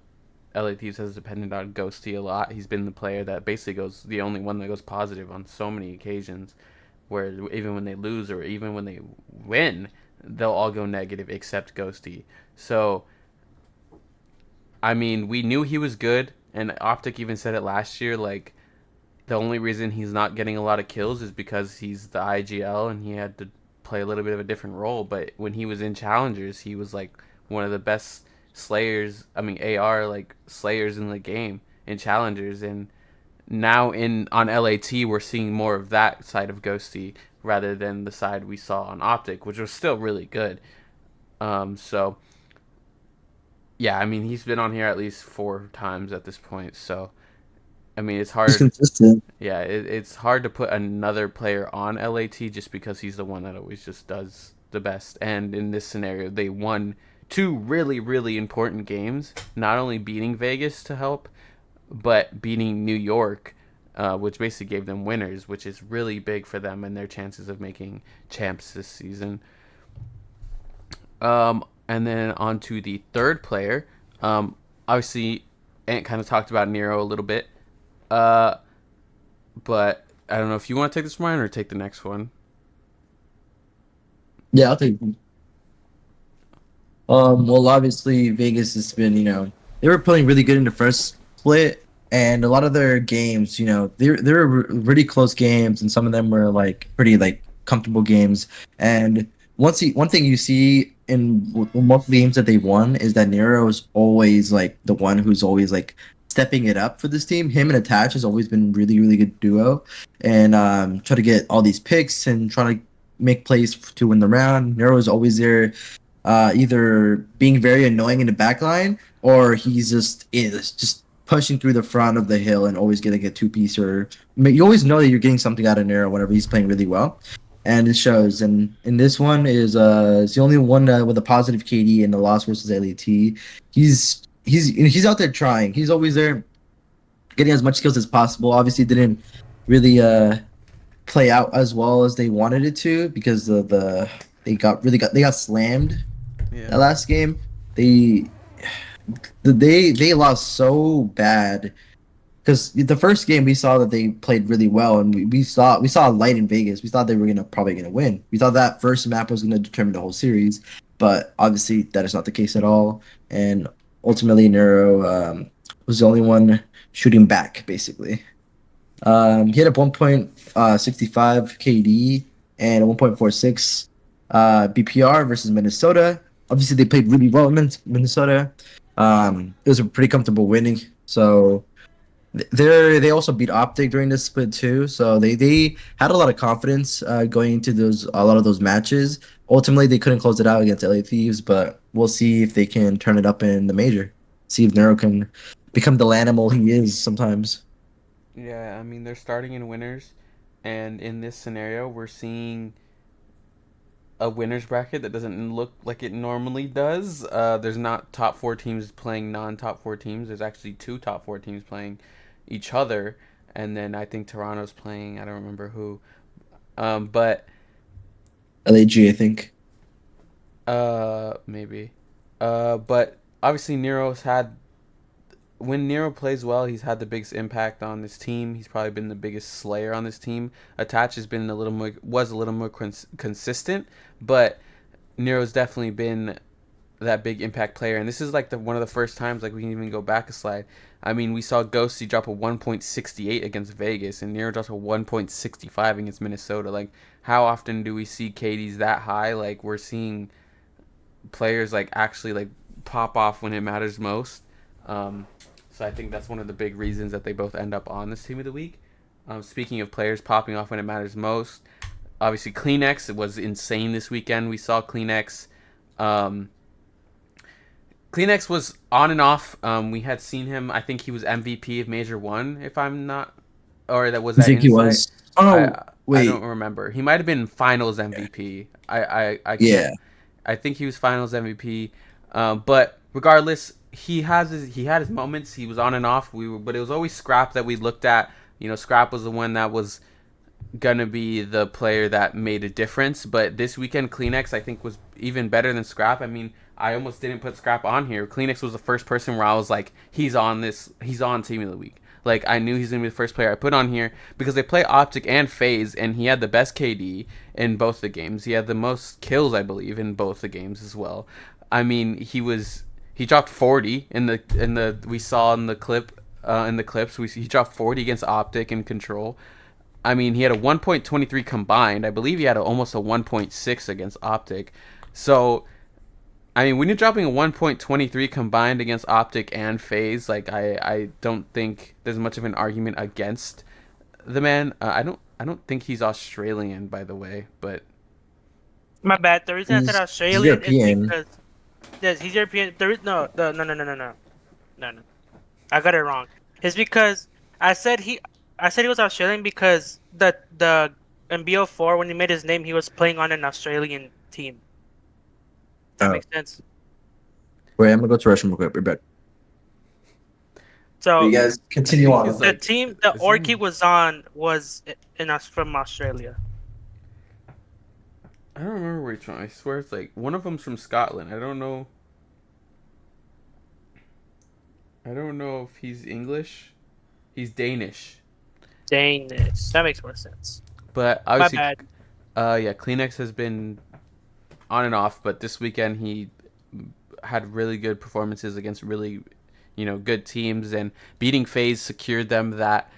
LA Thieves has depended on Ghosty a lot. He's been the player that basically goes the only one that goes positive on so many occasions. Where even when they lose or even when they win, they'll all go negative except Ghosty. So I mean, we knew he was good, and Optic even said it last year. Like the only reason he's not getting a lot of kills is because he's the IGL and he had to play a little bit of a different role. But when he was in challengers, he was like one of the best slayers. I mean, AR like slayers in the game in challengers. And now in on LAT, we're seeing more of that side of Ghosty rather than the side we saw on Optic, which was still really good. So yeah, I mean, he's been on here at least 4 times at this point. So I mean, it's He's hard. consistent. Yeah, it's hard to put another player on LAT just because he's the one that always just does the best. And in this scenario, they won 2 really important games, not only beating Vegas to help, but beating New York, which basically gave them winners, which is really big for them and their chances of making champs this season. And then on to the third player. Obviously, Ant kind of talked about Nero a little bit. Uh, but I don't know if you want to take this one or take the next one. Yeah, I'll take. Well, obviously Vegas has been, they were playing really good in the first split, and a lot of their games, they were really close games, and some of them were like pretty like comfortable games. And one thing you see in most games that they won is that Nero is always like the one who's always like stepping it up for this team. Him and Attach has always been really really good duo, and try to get all these picks and try to make plays to win the round. Nero is always there either being very annoying in the back line or he's just pushing through the front of the hill and always getting a two-piece or you always know that you're getting something out of Nero whenever he's playing really well. And it shows. And in this one is it's the only one with a positive KD in the loss versus LAT. He's out there trying. He's always there getting as much skills as possible. Obviously didn't really play out as well as they wanted it to because they got slammed that Yeah. last game. They lost so bad because the first game we saw that they played really well, and we saw a light in Vegas. We thought they were probably gonna win. We thought that first map was gonna determine the whole series, but obviously that is not the case at all. And ultimately, Nero was the only one shooting back, basically. He had a 1.65 KD. and a 1.46 BPR versus Minnesota. Obviously, they played really well in Minnesota. It was a pretty comfortable winning. So they also beat Optic during this split too. So they had a lot of confidence going into a lot of those matches. Ultimately, they couldn't close it out against LA Thieves, but we'll see if they can turn it up in the major. See if Nero can become the animal he is sometimes. Yeah, I mean they're starting in winners, and in this scenario, we're seeing a winners bracket that doesn't look like it normally does. There's not top four teams playing non-top four teams. There's actually two top four teams playing each other, and then I think Toronto's playing. I don't remember who, but LAG, I think. maybe, but obviously Nero's had when Nero plays well, he's had the biggest impact on this team. He's probably been the biggest slayer on this team. Attach has been a little more consistent, but Nero's definitely been that big impact player. And this is like one of the first times like we can even go back a slide. I mean, we saw Ghosty drop a 1.68 against Vegas, and Nero drops a 1.65 against Minnesota. Like, how often do we see KDs that high? Like, we're seeing players like actually like pop off when it matters most. Um, so I think that's one of the big reasons that they both end up on this team of the week. Speaking of players popping off when it matters most, obviously Kleenex was insane this weekend. We saw Kleenex. Um, Kleenex was on and off. We had seen him. I think he was MVP of Major One, if I'm not, or that was I that think he Insight. was. Oh, I don't wait. remember. He might have been Finals MVP. I can't. Yeah. I think he was Finals MVP. But regardless, he had his moments. He was on and off. But it was always Scrap that we looked at. You know, Scrap was the one that was gonna be the player that made a difference. But this weekend, Kleenex I think was even better than Scrap. I mean, I almost didn't put Scrap on here. Kleenex was the first person where I was like, he's on Team of the Week. Like I knew he's gonna be the first player I put on here because they play Optic and FaZe, and he had the best KD in both the games. He had the most kills, I believe, in both the games as well. I mean, he dropped 40 in the we saw in the clips. He dropped 40 against Optic and Control. I mean, he had a 1.23 combined. I believe he had almost a 1.6 against Optic. So, I mean, when you're dropping a 1.23 combined against Optic and FaZe, like I don't think there's much of an argument against the man. I don't think he's Australian, by the way, but My bad. The reason I said He's Australian is European. because yes, he's European. There is no. I got it wrong. It's because I said he I said he was Australian because the in BO4 when he made his name he was playing on an Australian team. That Oh, makes sense. wait, I'm gonna go to restroom real quick. We're back. But you So guys I continue think on. he's the like, team the isn't org he he? was on was in us from Australia. I don't remember which one. I swear it's like one of them's from Scotland. I don't know. I don't know if he's English. He's Danish. Danish. That makes more sense. But My obviously, bad. yeah, Kleenex has been on and off, but this weekend he had really good performances against really, good teams, and beating FaZe secured them that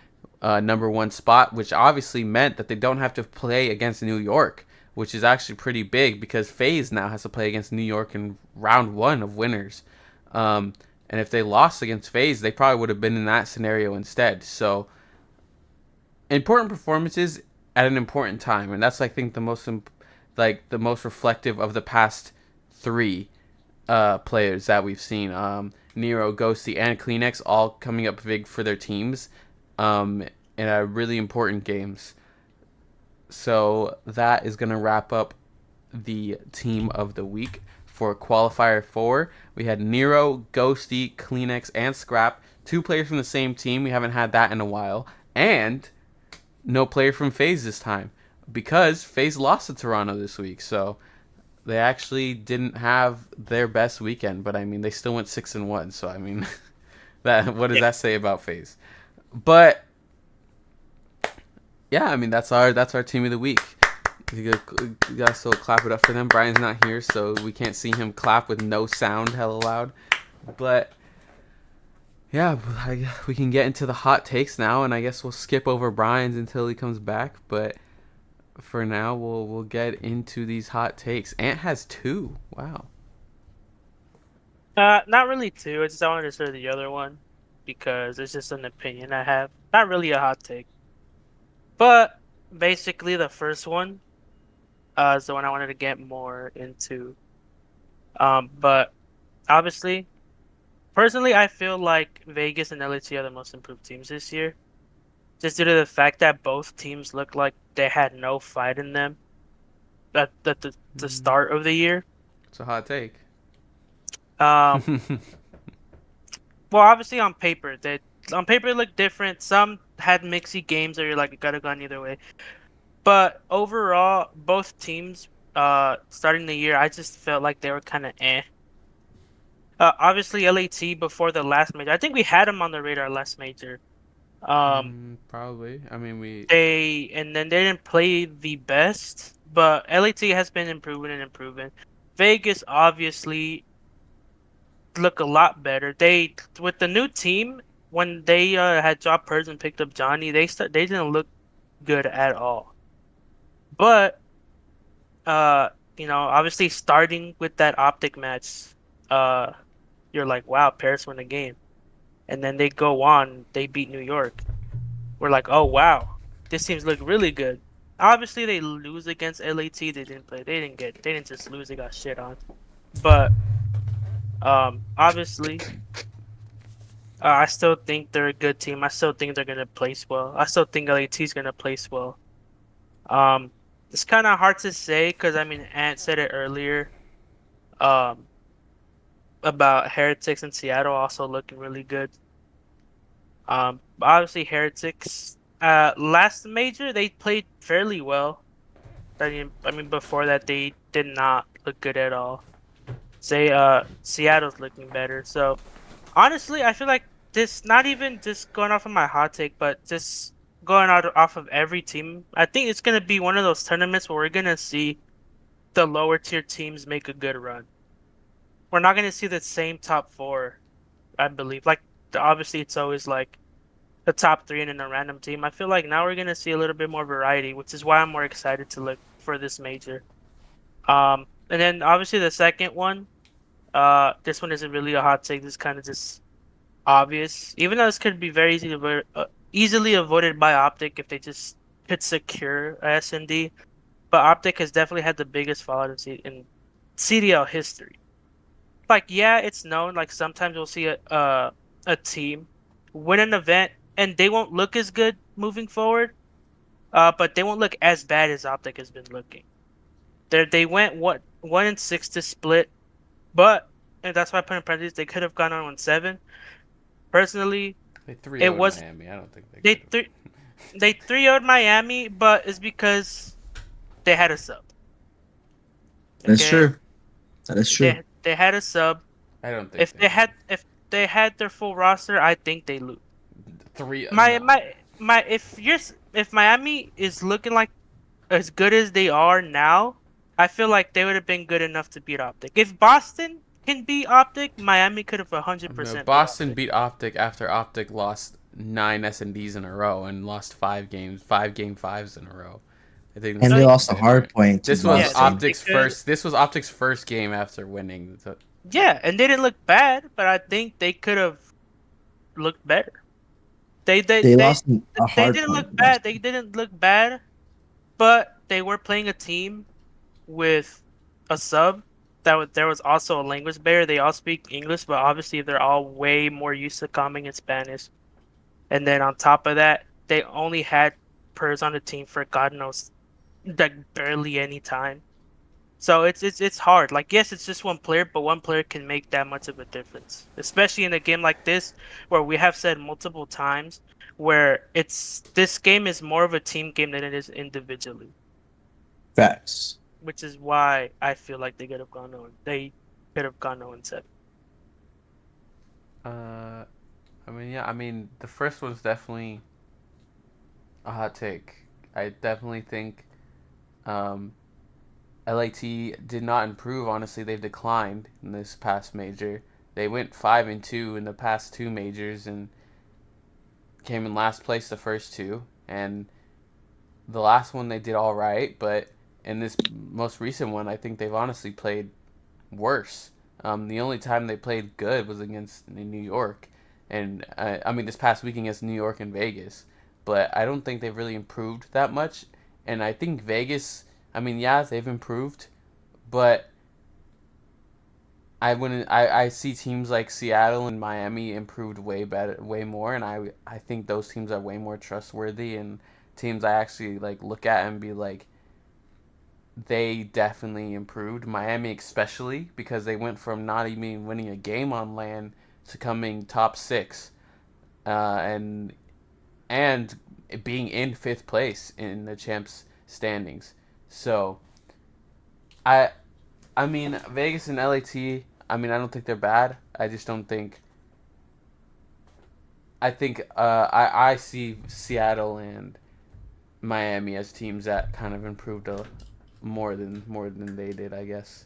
number one spot, which obviously meant that they don't have to play against New York, which is actually pretty big because FaZe now has to play against New York in round one of winners. Um, and if they lost against FaZe, they probably would have been in that scenario instead. So important performances at an important time, and that's I think the most reflective of the past three players that we've seen. Nero, Ghosty, and Kleenex all coming up big for their teams um, in really important games. So that is going to wrap up the team of the week for qualifier 4. We had Nero, Ghosty, Kleenex, and Scrap. 2 players from the same team. We haven't had that in a while. And no player from FaZe this time because FaZe lost to Toronto this week. So they actually didn't have their best weekend, but I mean they still went 6-1. So I mean, that what does Yeah. that say about FaZe? But yeah, I mean that's our team of the week. You gotta still clap it up for them. Brian's not here, so we can't see him clap with no sound, hella loud. But yeah, we can get into the hot takes now, and I guess we'll skip over Brian's until he comes back. But for now, we'll get into these hot takes. Ant has two. Wow. Not really two. I just wanted to say the other one because it's just an opinion I have. Not really a hot take, but basically the first one is the one I wanted to get more into. But obviously, personally, I feel like Vegas and LAT are the most improved teams this year, just due to the fact that both teams look like they had no fight in them at the start of the year. It's a hot take. Um, well, obviously on paper it looked different. Some had mixy games that you're like it could have gone either way. But overall, both teams starting the year, I just felt like they were kind of eh. Obviously LAT before the last major. I think we had them on the radar last major. Um, Probably. I mean, we. and then they didn't play the best, but LAT has been improving and improving. Vegas obviously look a lot better. They with the new team when they had dropped Purge and picked up Johnny, they didn't look good at all. But uh, obviously starting with that optic match, uh, you're like, wow, Paris won the game, and then they go on, they beat New York. We're like, oh wow, this teams look really good. Obviously, they lose against LAT. They didn't play. They didn't just lose. They got shit on. But obviously, I still think they're a good team. I still think they're gonna place well. I still think LAT is gonna place well. Um, it's kind of hard to say because I mean, Ant said it earlier. Um, about Heretics in Seattle also looking really good. Obviously Heretics. Last major they played fairly well. I mean, before that they did not look good at all. Say, Seattle's looking better. So honestly, I feel like this not even just going off of my hot take, but just going out off of every team. I think it's gonna be one of those tournaments where we're gonna see the lower tier teams make a good run. We're not gonna see the same top four, I believe. Like obviously, it's always like the top three and then a random team. I feel like now we're gonna see a little bit more variety, which is why I'm more excited to look for this major. And then obviously the second one, this one isn't really a hot take. This is kind of just obvious, even though this could be very easily avoided by Optic if they just could secure a SND. But Optic has definitely had the biggest fallout in CDL history. Like, yeah, it's known. Like sometimes we'll see a team win an event and they won't look as good moving forward. But they won't look as bad as Optic has been looking. They went what 1-6 to split, but and that's why I put in parentheses they could have gone on 1-7. Personally, They 3 it 0'd was Miami. I don't think they could they have. three they 3-0'd Miami, but it's because they had a sub. That's Okay, true. That is true. they had a sub. I don't think they would. If they had their full roster, I think they lose. 3. My No. my my if Miami is looking like as good as they are now, I feel like they would have been good enough to beat Optic. If Boston can beat Optic, Miami could have No, 100% beat Boston Optic. beat Optic after Optic lost 9 S&Ds in a row and lost 5 game 5s in a row. I think And this So they is lost a hard different. point to This was yeah, Boston. they Optic's could. first. This was Optic's first game after winning. So, Yeah, and they didn't look bad, but I think they could have looked better. They they They they lost a they hard didn't point look to bad. They Boston. didn't look bad, but they were playing a team with a sub there was also a language barrier. They all speak English, but obviously they're all way more used to coming in Spanish. And then on top of that, they only had Pers on the team for God knows like barely any time. So it's hard. Like yes, it's just one player, but one player can make that much of a difference. Especially in a game like this where we have said multiple times where it's this game is more of a team game than it is individually, Facts. which is why I feel like they could have gone on. They could have gone 0-7. uh, I mean, yeah. I mean, the first one's definitely a hot take. I definitely think um, LAT did not improve. Honestly, they've declined in this past major. They went 5-2 in the past two majors and came in last place the first two. And the last one they did all right, but in this most recent one, I think they've honestly played worse. The only time they played good was against New York, and I mean this past week against New York and Vegas. But I don't think they've really improved that much. And I think Vegas, I mean, yeah, they've improved, but I wouldn't. I see teams like Seattle and Miami improved way better, way more, and I think those teams are way more trustworthy and teams I actually like look at and be like, they definitely improved. Miami especially because they went from not even winning a game on land to coming top six, and and being in fifth place in the champs standings. So I I mean Vegas and LAT. I mean I don't think they're bad. I just don't think. I think I see Seattle and Miami as teams that kind of improved more than they did. I guess.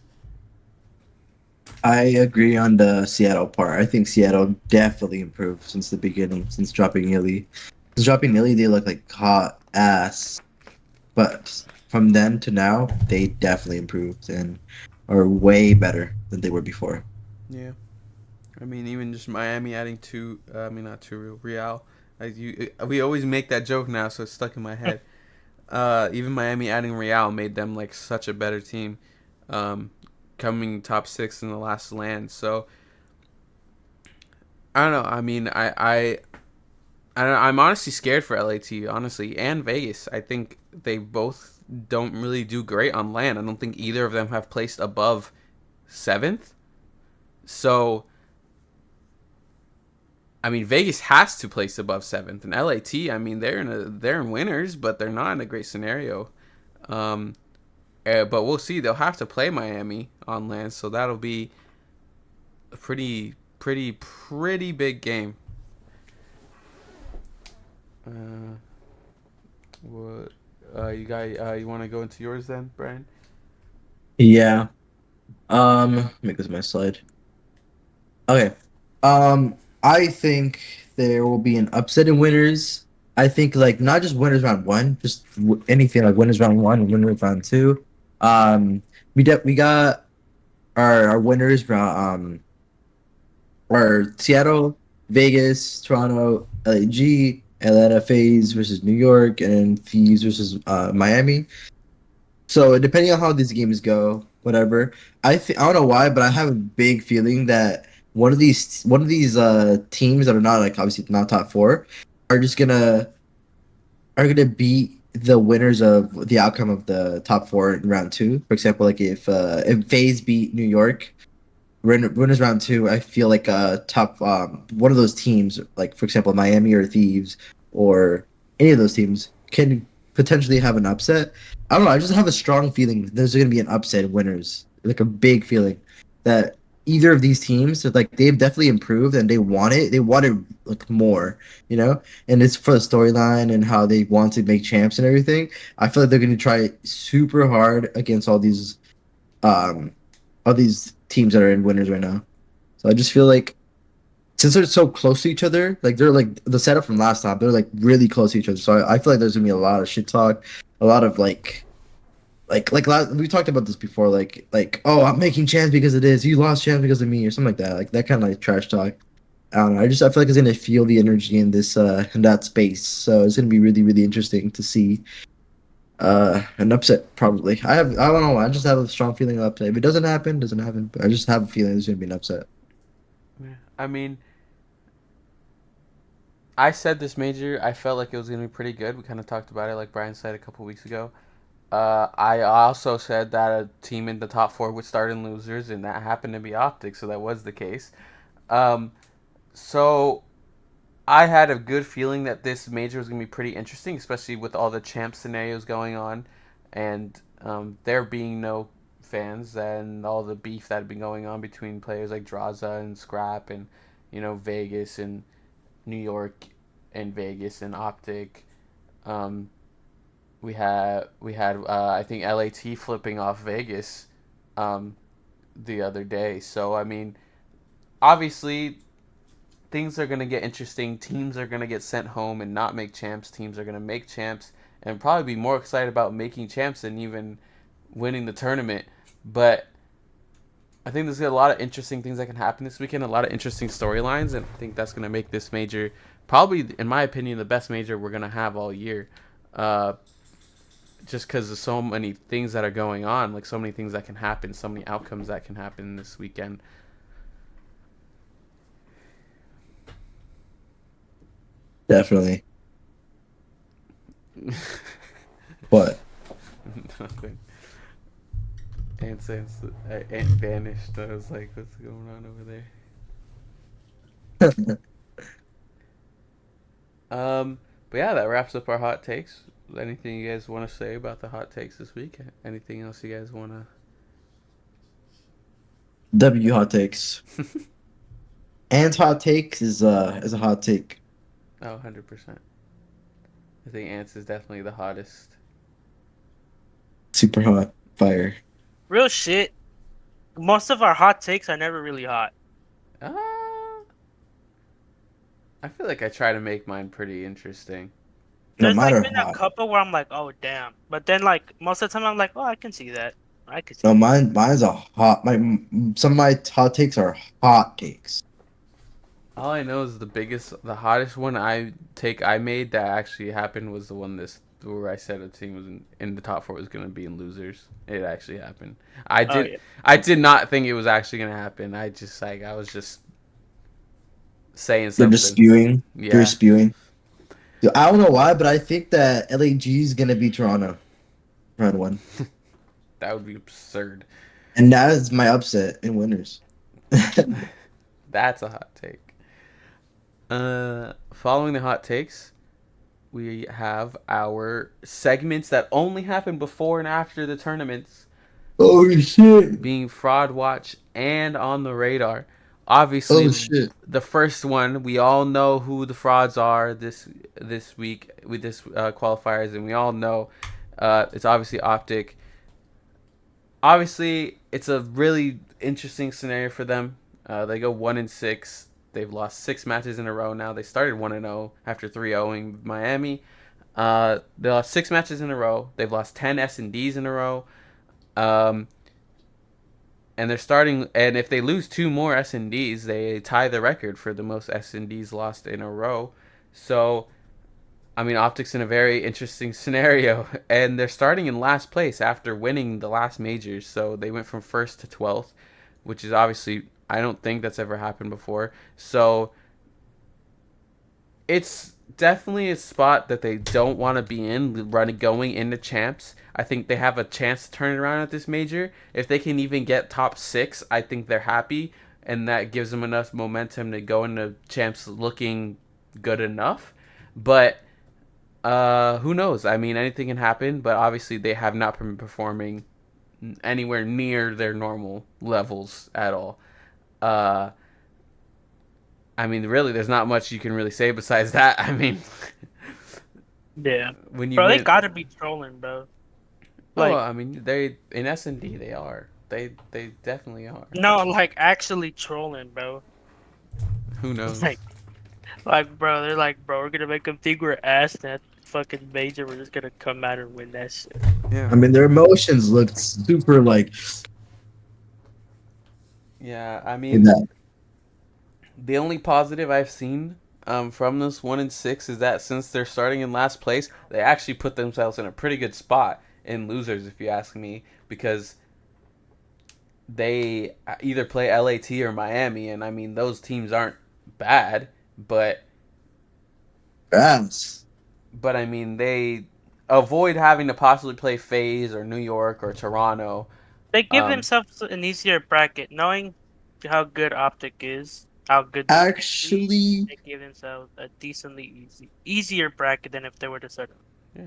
I agree on the Seattle part. I think Seattle definitely improved since the beginning, since dropping Neely. Since dropping Neely, they look like hot ass. But from then to now, they definitely improved and are way better than they were before. Yeah. I mean, even just Miami adding two. I mean, not two Real. We always make that joke now, so it's stuck in my head. Even Miami adding Real made them like such a better team, um, coming top six in the last land. So I don't know. I mean, I'm honestly scared for LAT, honestly, and Vegas. I think they both don't really do great on land. I don't think either of them have placed above seventh. So I mean, Vegas has to place above seventh, and LAT. I mean, they're in winners, but they're not in a great scenario. Um, but we'll see. They'll have to play Miami on land, so that'll be a pretty big game. Uh, what you want to go into yours then, Brian? Yeah. Make this my slide. Okay. I think there will be an upset in winners. I think like not just winners round one, just anything like winners round one and winners round two. We got our winners round are Seattle, Vegas, Toronto, LAG, Atlanta FaZe versus New York, and Thieves versus Miami. So depending on how these games go, whatever, I don't know why, but I have a big feeling that one of these teams that are not like obviously not top four are just gonna beat the winners of the outcome of the top four in round two. For example, like if FaZe beat New York, winners round two, I feel like top one of those teams, like for example Miami or Thieves or any of those teams, can potentially have an upset. I don't know. I just have a strong feeling there's going to be an upset in winners, like a big feeling that either of these teams, like they've definitely improved and they want it. They want it like more, you know. And it's for the storyline and how they want to make champs and everything. I feel like they're going to try super hard against um all these teams that are in winners right now. So I just feel like since they're so close to each other, like they're like the setup from last time, they're like really close to each other. So I feel like there's gonna be a lot of shit talk, a lot of we talked about this before, like oh I'm making chance because of this, you lost chance because of me or something like that, like that kind of like trash talk. I don't know. I feel like it's gonna feel the energy in this in that space. So it's gonna be really interesting to see an upset probably. I don't know. I just have a strong feeling of upset. If it doesn't happen, doesn't happen. But I just have a feeling there's gonna be an upset. Yeah. I mean, I said this major. I felt like it was gonna be pretty good. We kind of talked about it, like Brian said a couple weeks ago. I also said that a team in the top four would start in losers, and that happened to be Optic, so that was the case. Um, so I had a good feeling that this major was going to be pretty interesting, especially with all the champ scenarios going on, and there being no fans and all the beef that had been going on between players like Draza and Scrap and Vegas and New York and Vegas and Optic. Um, we had I think LAT flipping off Vegas um, the other day. So I mean, obviously things are gonna get interesting. Teams are gonna get sent home and not make champs. Teams are gonna make champs and probably be more excited about making champs than even winning the tournament. But I think there's a lot of interesting things that can happen this weekend, a lot of interesting storylines, and I think that's going to make this major probably, in my opinion, the best major we're going to have all year. Uh, just because of so many things that are going on, like so many things that can happen, so many outcomes that can happen this weekend. Definitely. What? Nothing. Ant since Ant vanished, I was like, "What's going on over there?" But yeah, that wraps up our hot takes. Anything you guys want to say about the hot takes this week? Anything else you guys want W hot takes. to? And hot takes is a hot take. Oh, 100%. I think Ants is definitely the hottest. Super hot. Fire. Real shit. Most of our hot takes are never really hot. Uh, I feel like I try to make mine pretty interesting. No, There's mine like are been a hot. couple where I'm like, oh damn. But then like most of the time I'm like, oh, I can see that. I can see No, that. mine's a hot. Some of my hot takes are hot takes. All I know is the hottest one I made that actually happened was the one where I said a team was in the top four was going to be in losers. It actually happened. Oh yeah. I did not think it was actually going to happen. I was just saying You're just something. spewing. You're Yeah, spewing. Dude, I don't know why, but I think that LAG is gonna be Toronto round one, that would be absurd. and that is my upset in winners. That's a hot take. Following the hot takes, we have our segments that only happen before and after the tournaments, Oh shit! being Fraud Watch and On the Radar. Obviously, Oh shit! the first one, we all know who the frauds are this week with this qualifiers, and we all know it's obviously Optic. Obviously, it's a really interesting scenario for them. They go 1-6. They've lost 6 matches in a row now. They started 1-0 after 3-0ing Miami. They lost 6 matches in a row. They've lost 10 S&Ds in a row. Um, and they're starting. And if they lose 2 more S&Ds, they tie the record for the most S&Ds lost in a row. So, I mean, Optics in a very interesting scenario, and they're starting in last place after winning the last majors. So they went from first to 12th, which is obviously I don't think that's ever happened before. So it's definitely a spot that they don't want to be in running going into champs. I think they have a chance to turn it around at this major. If they can even get top 6, I think they're happy, and that gives them enough momentum to go into champs looking good enough. But who knows? I mean, anything can happen, but obviously they have not been performing anywhere near their normal levels at all. Uh, I mean, really, there's not much you can really say besides that. I mean, Yeah. when you Bro, they win, gotta be trolling, bro. oh, Like I mean, they in S&D they are. They definitely are. no, like actually trolling, bro. Who knows? Like bro, they're like, bro, we're gonna make them think we're ass in that fucking major. We're just gonna come out and win that shit. Yeah, I mean, their emotions looked super like yeah. I in mean, that. the only positive I've seen from this 1-6 is that since they're starting in last place, they actually put themselves in a pretty good spot in losers, if you ask me, because they either play LAT or Miami, and I mean those teams aren't bad, but Yes. I mean they avoid having to possibly play FaZe or New York or Toronto. They give Um, themselves an easier bracket, knowing how good Optic is, how good the team is. Actually, They give themselves a decently easier bracket than if they were to start. yeah,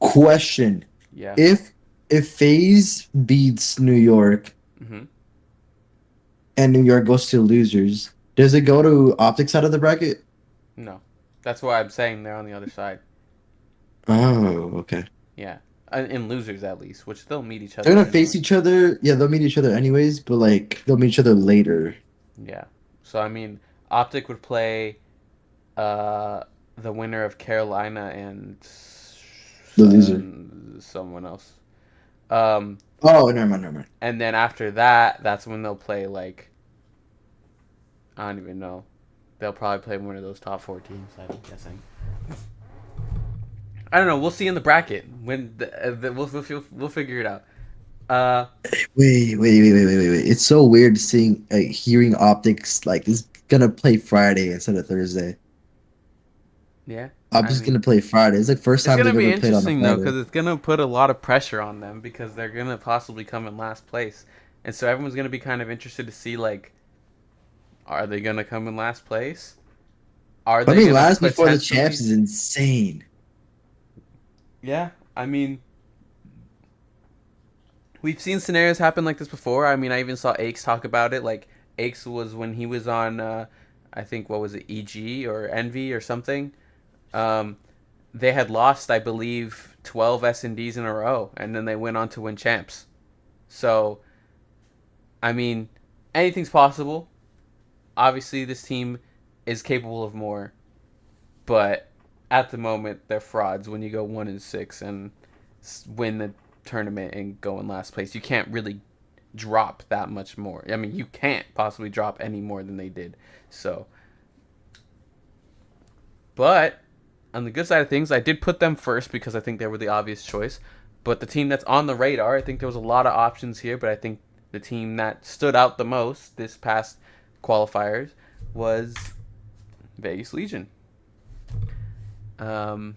question: yeah. If FaZe beats New York Hmm. and New York goes to losers, does it go to Optic side of the bracket? No, that's why I'm saying they're on the other side. Oh, okay. Yeah, in losers at least, which they'll meet each They're other gonna face anyway. each other. Yeah, they'll meet each other anyways, but like they'll meet each other later. Yeah. So I mean, Optic would play uh, the winner of Carolina and The loser. someone else. Um, Oh, never mind, never mind. and then after that, that's when they'll play like I don't even know. They'll probably play one of those top four teams. I'm guessing. I don't know. We'll see in the bracket when we'll figure it out. Uh, Wait. It's so weird seeing, hearing optics like is gonna play Friday instead of Thursday. yeah. I Optics mean, gonna play Friday. It's like first it's time gonna they've be ever played on a interesting though Friday. because it's gonna put a lot of pressure on them because they're gonna possibly come in last place, and so everyone's gonna be kind of interested to see like, are they gonna come in last place? Are I they mean, gonna last before the champs potentially? is insane. Yeah. I mean, we've seen scenarios happen like this before. I mean, I even saw Aches talk about it. Like Aches was when he was on, I think what was it, EG or Envy or something. Um, they had lost, I believe, 12 S&Ds in a row, and then they went on to win champs. So, I mean, anything's possible. Obviously, this team is capable of more, but at the moment, they're frauds. When you go 1-6 and win the tournament and go in last place, you can't really drop that much more. I mean, you can't possibly drop any more than they did. So, but on the good side of things, I did put them first because I think they were the obvious choice. But the team that's on the radar, I think there was a lot of options here, but I think the team that stood out the most this past qualifiers was Vegas Legion. Um,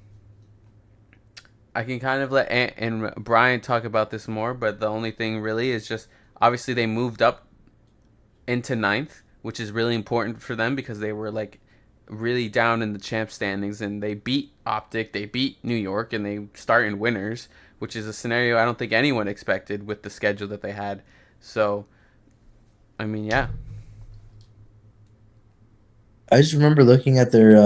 I can kind of let Ant and Brian talk about this more, but the only thing really is just obviously they moved up into ninth, which is really important for them because they were like really down in the champ standings and they beat Optic, they beat New York, and they start in winners, which is a scenario I don't think anyone expected with the schedule that they had. So, I mean, yeah. I just remember looking at their.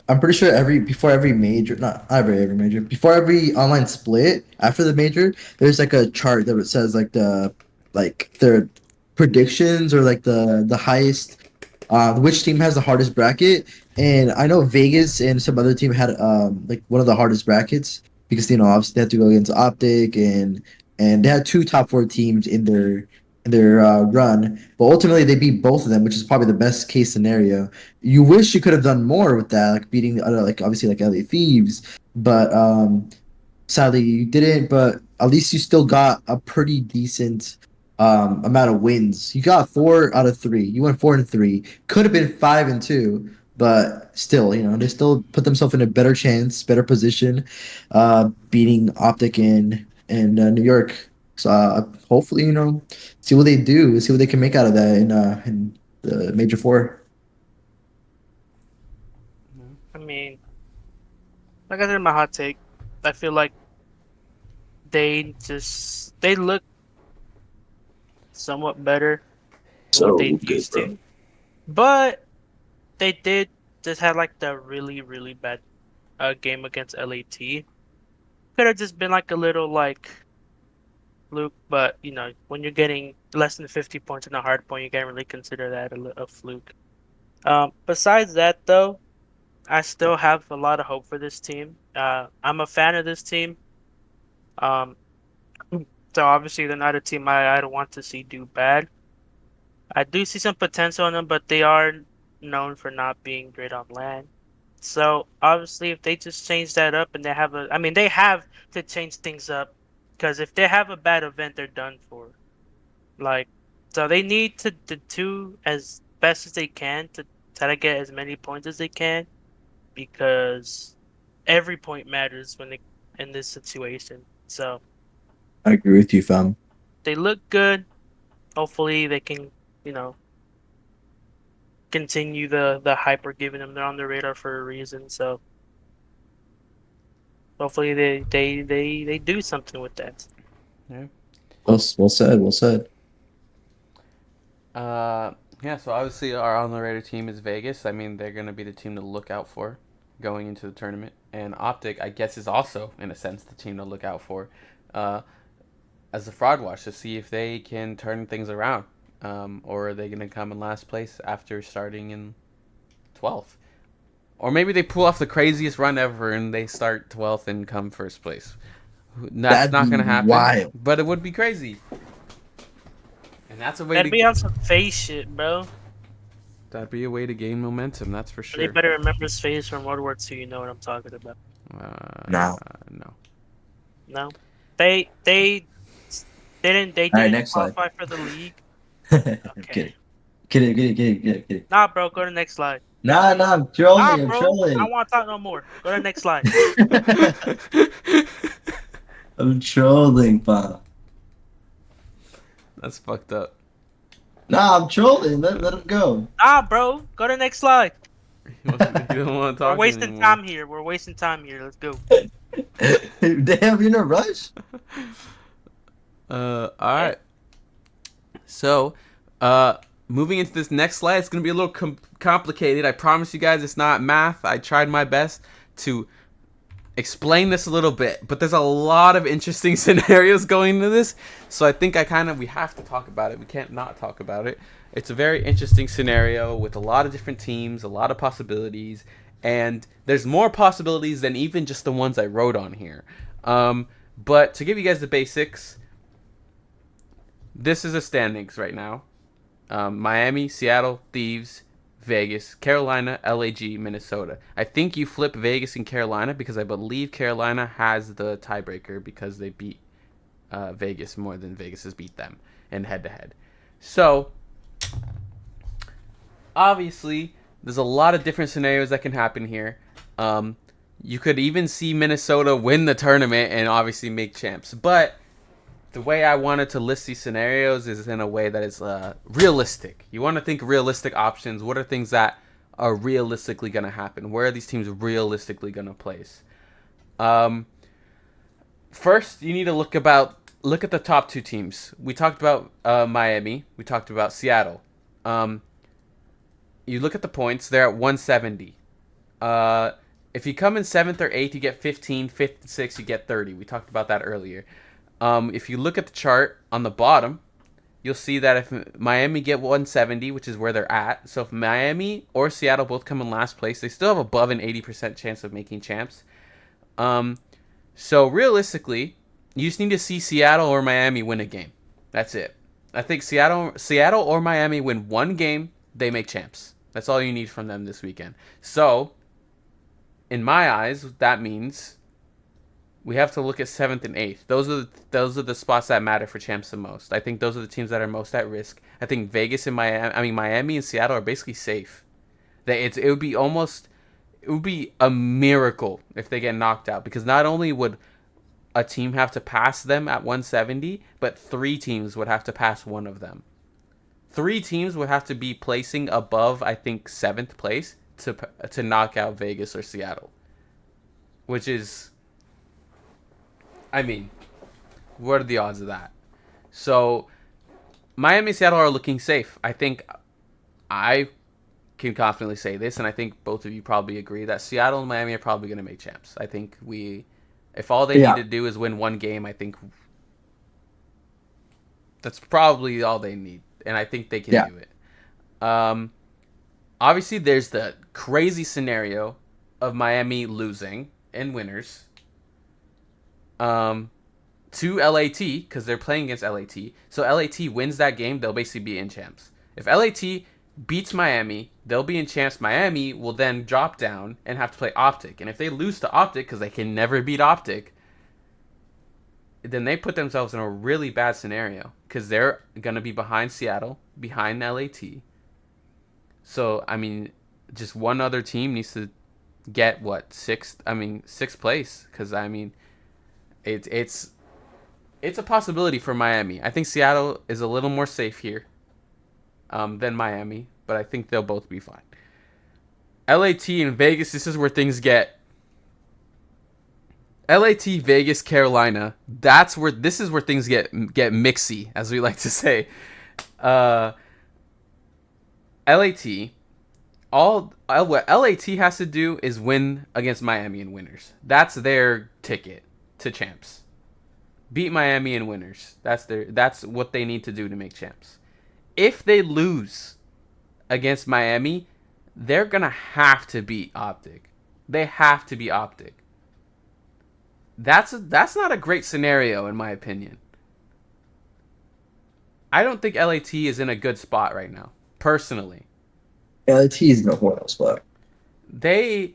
I'm pretty sure before every major, not every major, before every online split after the major, there's like a chart that says like their predictions or like the highest, which team has the hardest bracket. And I know Vegas and some other team had like one of the hardest brackets because obviously they had to go against Optic and they had two top four teams in their run, but ultimately they beat both of them, which is probably the best case scenario. You wish you could have done more with that, like beating the other, like obviously like LA Thieves, but sadly you didn't. But at least you still got a pretty decent amount of wins. You got 4 out of 3. You went 4-3. Could have been 5-2, but still, they still put themselves in a better chance, better position, beating Optic and New York. So hopefully, see what they do, see what they can make out of that in the Major Four. I mean, like I said in my hot take, I feel like they look somewhat better than what they So good, used bro. to, but they did just had like the really really bad game against LAT. Could have just been like a little like fluke, but when you're getting less than 50 points in a hard point, you can't really consider that a fluke. Besides that though, I still have a lot of hope for this team. I'm a fan of this team. Um, so obviously they're not a team I'd want to see do bad. I do see some potential in them, but they are known for not being great on land. So obviously, if they just change that up and I mean, they have to change things up because if they have a bad event, they're done for. Like, so they need to do as best as they can to try to get as many points as they can because every point matters when they in this situation. So I agree with you, fam. they look good. Hopefully, they can, you know, continue the hype we're giving them. They're on the radar for a reason. So hopefully they do something with that. Yeah. Well said. Well said. Uh, yeah, so obviously our on the radar team is Vegas. I mean, they're going to be the team to look out for going into the tournament. And Optic, I guess, is also, in a sense, the team to look out for uh, as a fraud watch to see if they can turn things around. Or are they going to come in last place after starting in 12th. Or maybe they pull off the craziest run ever and they start 12th and come first place. That's That'd not be going to happen, wild. but it would be crazy. And that's a way That'd to be on some face shit, bro. that'd be a way to gain momentum, that's for They sure. better remember his face from World War II. You know what I'm talking about? No. No. No, they didn't. They All right, didn't next slide. qualify for the league. I'm Okay. kidding. Nah, bro. Go to the next slide. Nah, I'm Nah, trolling. I'm bro. I trolling. want to talk no more. Go to the next slide. I'm trolling, pa. That's fucked up. Nah, I'm trolling. Let him go. Nah, bro. Go to the next slide. You don't want to We're talk wasting anymore. time here. We're wasting time here. Let's go. Damn, you're in a rush. All right. So, moving into this next slide, it's going to be a little complicated. I promise you guys it's not math. I tried my best to explain this a little bit, but there's a lot of interesting scenarios going into this. So I think we have to talk about it. We can't not talk about it. It's a very interesting scenario with a lot of different teams, a lot of possibilities, and there's more possibilities than even just the ones I wrote on here. But to give you guys the basics, this is the standings right now. Miami, Seattle, Thieves, Vegas, Carolina, LAG, Minnesota. I think you flip Vegas and Carolina because I believe Carolina has the tiebreaker because they beat Vegas more than Vegas has beat them in head-to-head. So, obviously, there's a lot of different scenarios that can happen here. You could even see Minnesota win the tournament and obviously make champs. But the way I wanted to list these scenarios is in a way that is realistic. You want to think realistic options. What are things that are realistically going to happen? Where are these teams realistically going to place? First, you need to look at the top two teams. We talked about Miami. We talked about Seattle. You look at the points. They're at 170. If you come in 7th or 8th, you get 15. 5th and 6th, you get 30. We talked about that earlier. If you look at the chart on the bottom, you'll see that if Miami get 170, which is where they're at, so if Miami or Seattle both come in last place, they still have above an 80% chance of making champs. So realistically, you just need to see Seattle or Miami win a game. That's it. I think Seattle or Miami win one game, they make champs. That's all you need from them this weekend. So, in my eyes, that means we have to look at 7th and 8th. Those are the spots that matter for champs the most. I think those are the teams that are most at risk. I think Vegas and Miami and Seattle are basically safe. It would be a miracle if they get knocked out, because not only would a team have to pass them at 170, but 3 teams would have to pass one of them. 3 teams would have to be placing above, I think, 7th place to knock out Vegas or Seattle, which is, I mean, what are the odds of that? So, Miami and Seattle are looking safe. I think I can confidently say this, and I think both of you probably agree that Seattle and Miami are probably going to make champs. I think if all they need to do is win one game, I think that's probably all they need, and I think they can do it. Obviously, there's the crazy scenario of Miami losing and winners to LAT, because they're playing against LAT. So LAT wins that game, they'll basically be in champs. If LAT beats Miami, they'll be in champs. Miami will then drop down and have to play Optic. And if they lose to Optic, because they can never beat Optic, then they put themselves in a really bad scenario, because they're going to be behind Seattle, behind LAT. So, I mean, just one other team needs to get, sixth place, because, I mean, it's a possibility for Miami. I think Seattle is a little more safe here than Miami, but I think they'll both be fine. LAT and Vegas, this is where things get. LAT, Vegas, Carolina. This is where things get mixy, as we like to say. LAT, what LAT has to do is win against Miami and winners. That's their ticket to champs. Beat Miami and winners. That's what they need to do to make champs. If they lose against Miami, they're gonna have to beat Optic. They have to beat Optic. That's not a great scenario in my opinion. I don't think LAT is in a good spot right now, personally. LT is in a horrible spot. They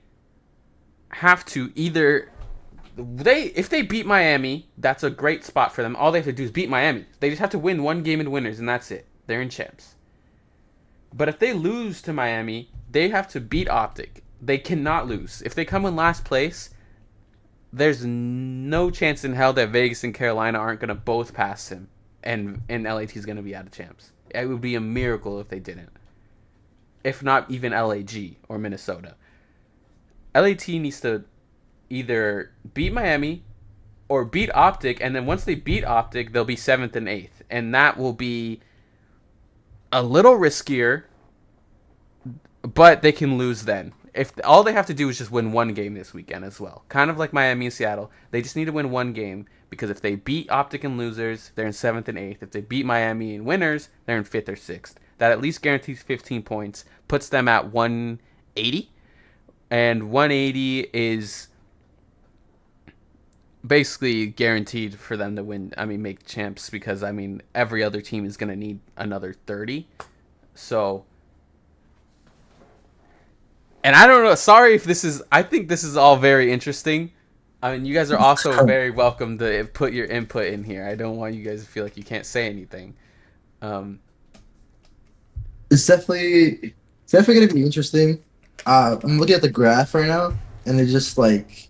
have to either if they beat Miami, that's a great spot for them. All they have to do is beat Miami. They just have to win one game in winners, and that's it. They're in champs. But if they lose to Miami, they have to beat Optic. They cannot lose. If they come in last place, there's no chance in hell that Vegas and Carolina aren't going to both pass him, and LAT is going to be out of champs. It would be a miracle if they didn't. If not even LAG or Minnesota. LAT needs to either beat Miami or beat Optic, and then once they beat Optic, they'll be 7th and 8th. And that will be a little riskier, but they can lose then. If all they have to do is just win one game this weekend as well. Kind of like Miami and Seattle. They just need to win one game because if they beat Optic and losers, they're in 7th and 8th. If they beat Miami and winners, they're in 5th or 6th. That at least guarantees 15 points, puts them at 180. And 180 is basically guaranteed for them to win. I mean, make champs because I mean every other team is gonna need another 30. So, and I don't know. Sorry if this is. I think this is all very interesting. I mean, you guys are also very welcome to put your input in here. I don't want you guys to feel like you can't say anything. It's definitely going to be interesting. I'm looking at the graph right now, and it's just like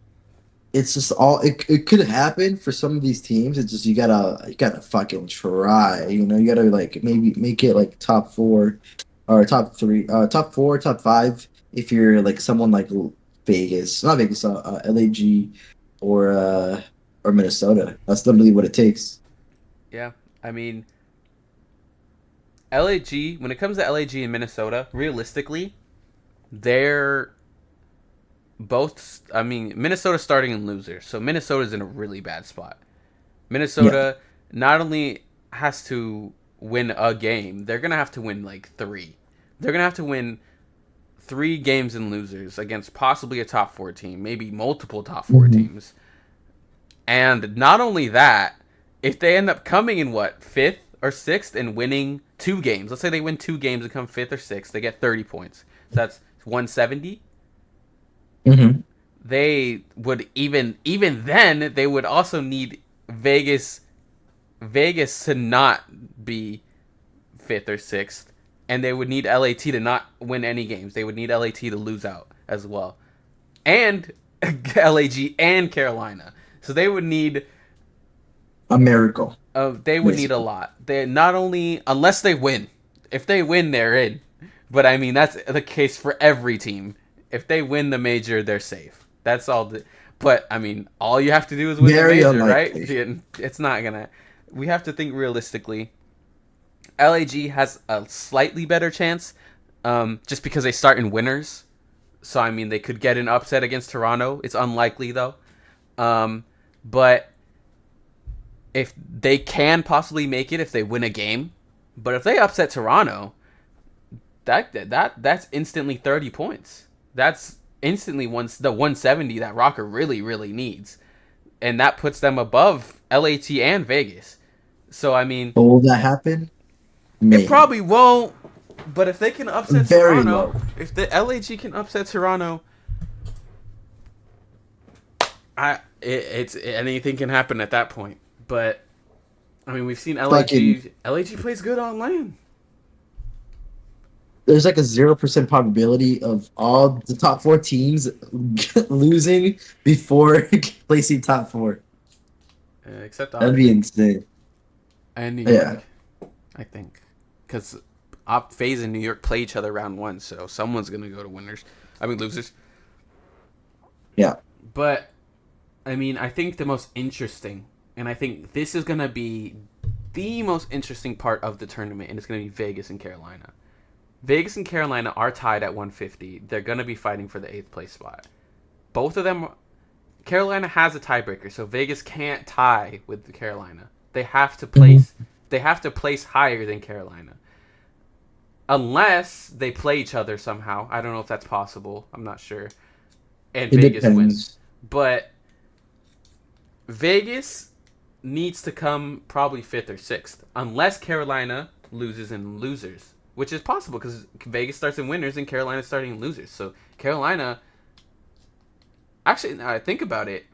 it's just all it could happen for some of these teams. It's just you gotta fucking try. You gotta like maybe make it like top four or top three, top four, top five. If you're like someone like Vegas, not Vegas, LAG or Minnesota. That's literally what it takes. Yeah, I mean, LAG. When it comes to LAG and Minnesota, realistically, they're both. I mean, Minnesota's starting in loser, so Minnesota's in a really bad spot. Yeah. Minnesota not only has to win a game, they're gonna have to win like three. They're gonna have to win three games in losers against possibly a top four team, maybe multiple top 4 Mhm. teams. And not only that, if they end up coming in what, fifth or sixth and winning two games, let's say they win two games and come fifth or sixth, they get 30 points. So that's 170. Mhm. They would even then they would also need Vegas to not be fifth or sixth, and they would need LAT to not win any games. They would need LAT to lose out as well, and LAG and Carolina. So they would need A miracle, they would need a basically. lot. They not only unless they win. If they win, they're in. But I mean that's the case for every team. If they win the major, they're safe. That's all. But I mean, all you have to do is win the Very major, right? unlikely. It's not gonna. We have to think realistically. LAG has a slightly better chance, just because they start in winners. So I mean, they could get an upset against Toronto. It's unlikely though. But if they can possibly make it if they win a game, but if they upset Toronto, that's instantly 30 points. That's instantly the 170 that Rocker really needs, and that puts them above LAT and Vegas. So I mean, But will that happen? it Maybe. probably won't. But if they can upset Very Toronto, low. if the LAG can upset Toronto, it's anything can happen at that point. But I mean, we've seen Fucking, LAG. LAG plays good on land. there's like a 0% probability of all the top four teams losing before placing top four. Except That'd be Optic insane. and New Yeah. York, I think, because FaZe and New York play each other round one, so someone's gonna go to winners. I mean losers. Yeah. But I mean, I think the most interesting, and I think this is gonna be the most interesting part of the tournament, and it's gonna be Vegas and Carolina. Vegas and Carolina are tied at 150. They're gonna be fighting for the eighth place spot. Both of them. Carolina has a tiebreaker, so Vegas can't tie with the Carolina. They have to Mhm. place. They have to place higher than Carolina. unless they play each other somehow. I don't know if that's possible. I'm not sure. And It Vegas wins, depends. but Vegas needs to come probably fifth or sixth, unless Carolina loses in losers, which is possible because Vegas starts in winners and Carolina's starting in losers. So Carolina, actually, now I think about it,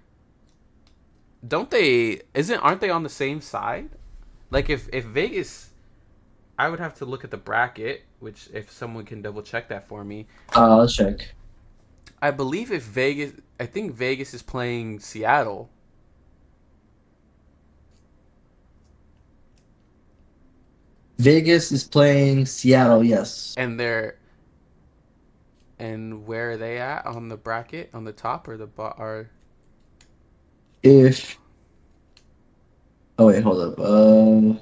don't they? Aren't they on the same side? Like if Vegas, I would have to look at the bracket, which if someone can double check that for me, Let's check. I believe if Vegas, I think Vegas is playing Seattle. Vegas is playing Seattle. Yes. And they're and where are they at on the bracket? On the top or the or If oh wait, hold up.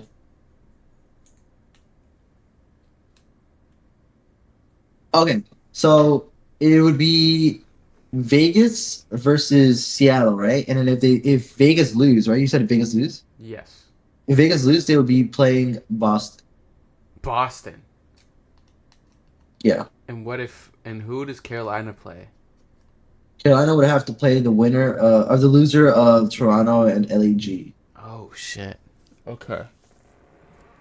Okay, so it would be Vegas versus Seattle, right? And then if Vegas lose, right? You said if Vegas lose. yes, If Vegas lose, they would be playing Boston. Boston. Yeah, And what if and who does Carolina play? Carolina would have to play the winner or the loser of Toronto and LAG. Oh shit. Okay.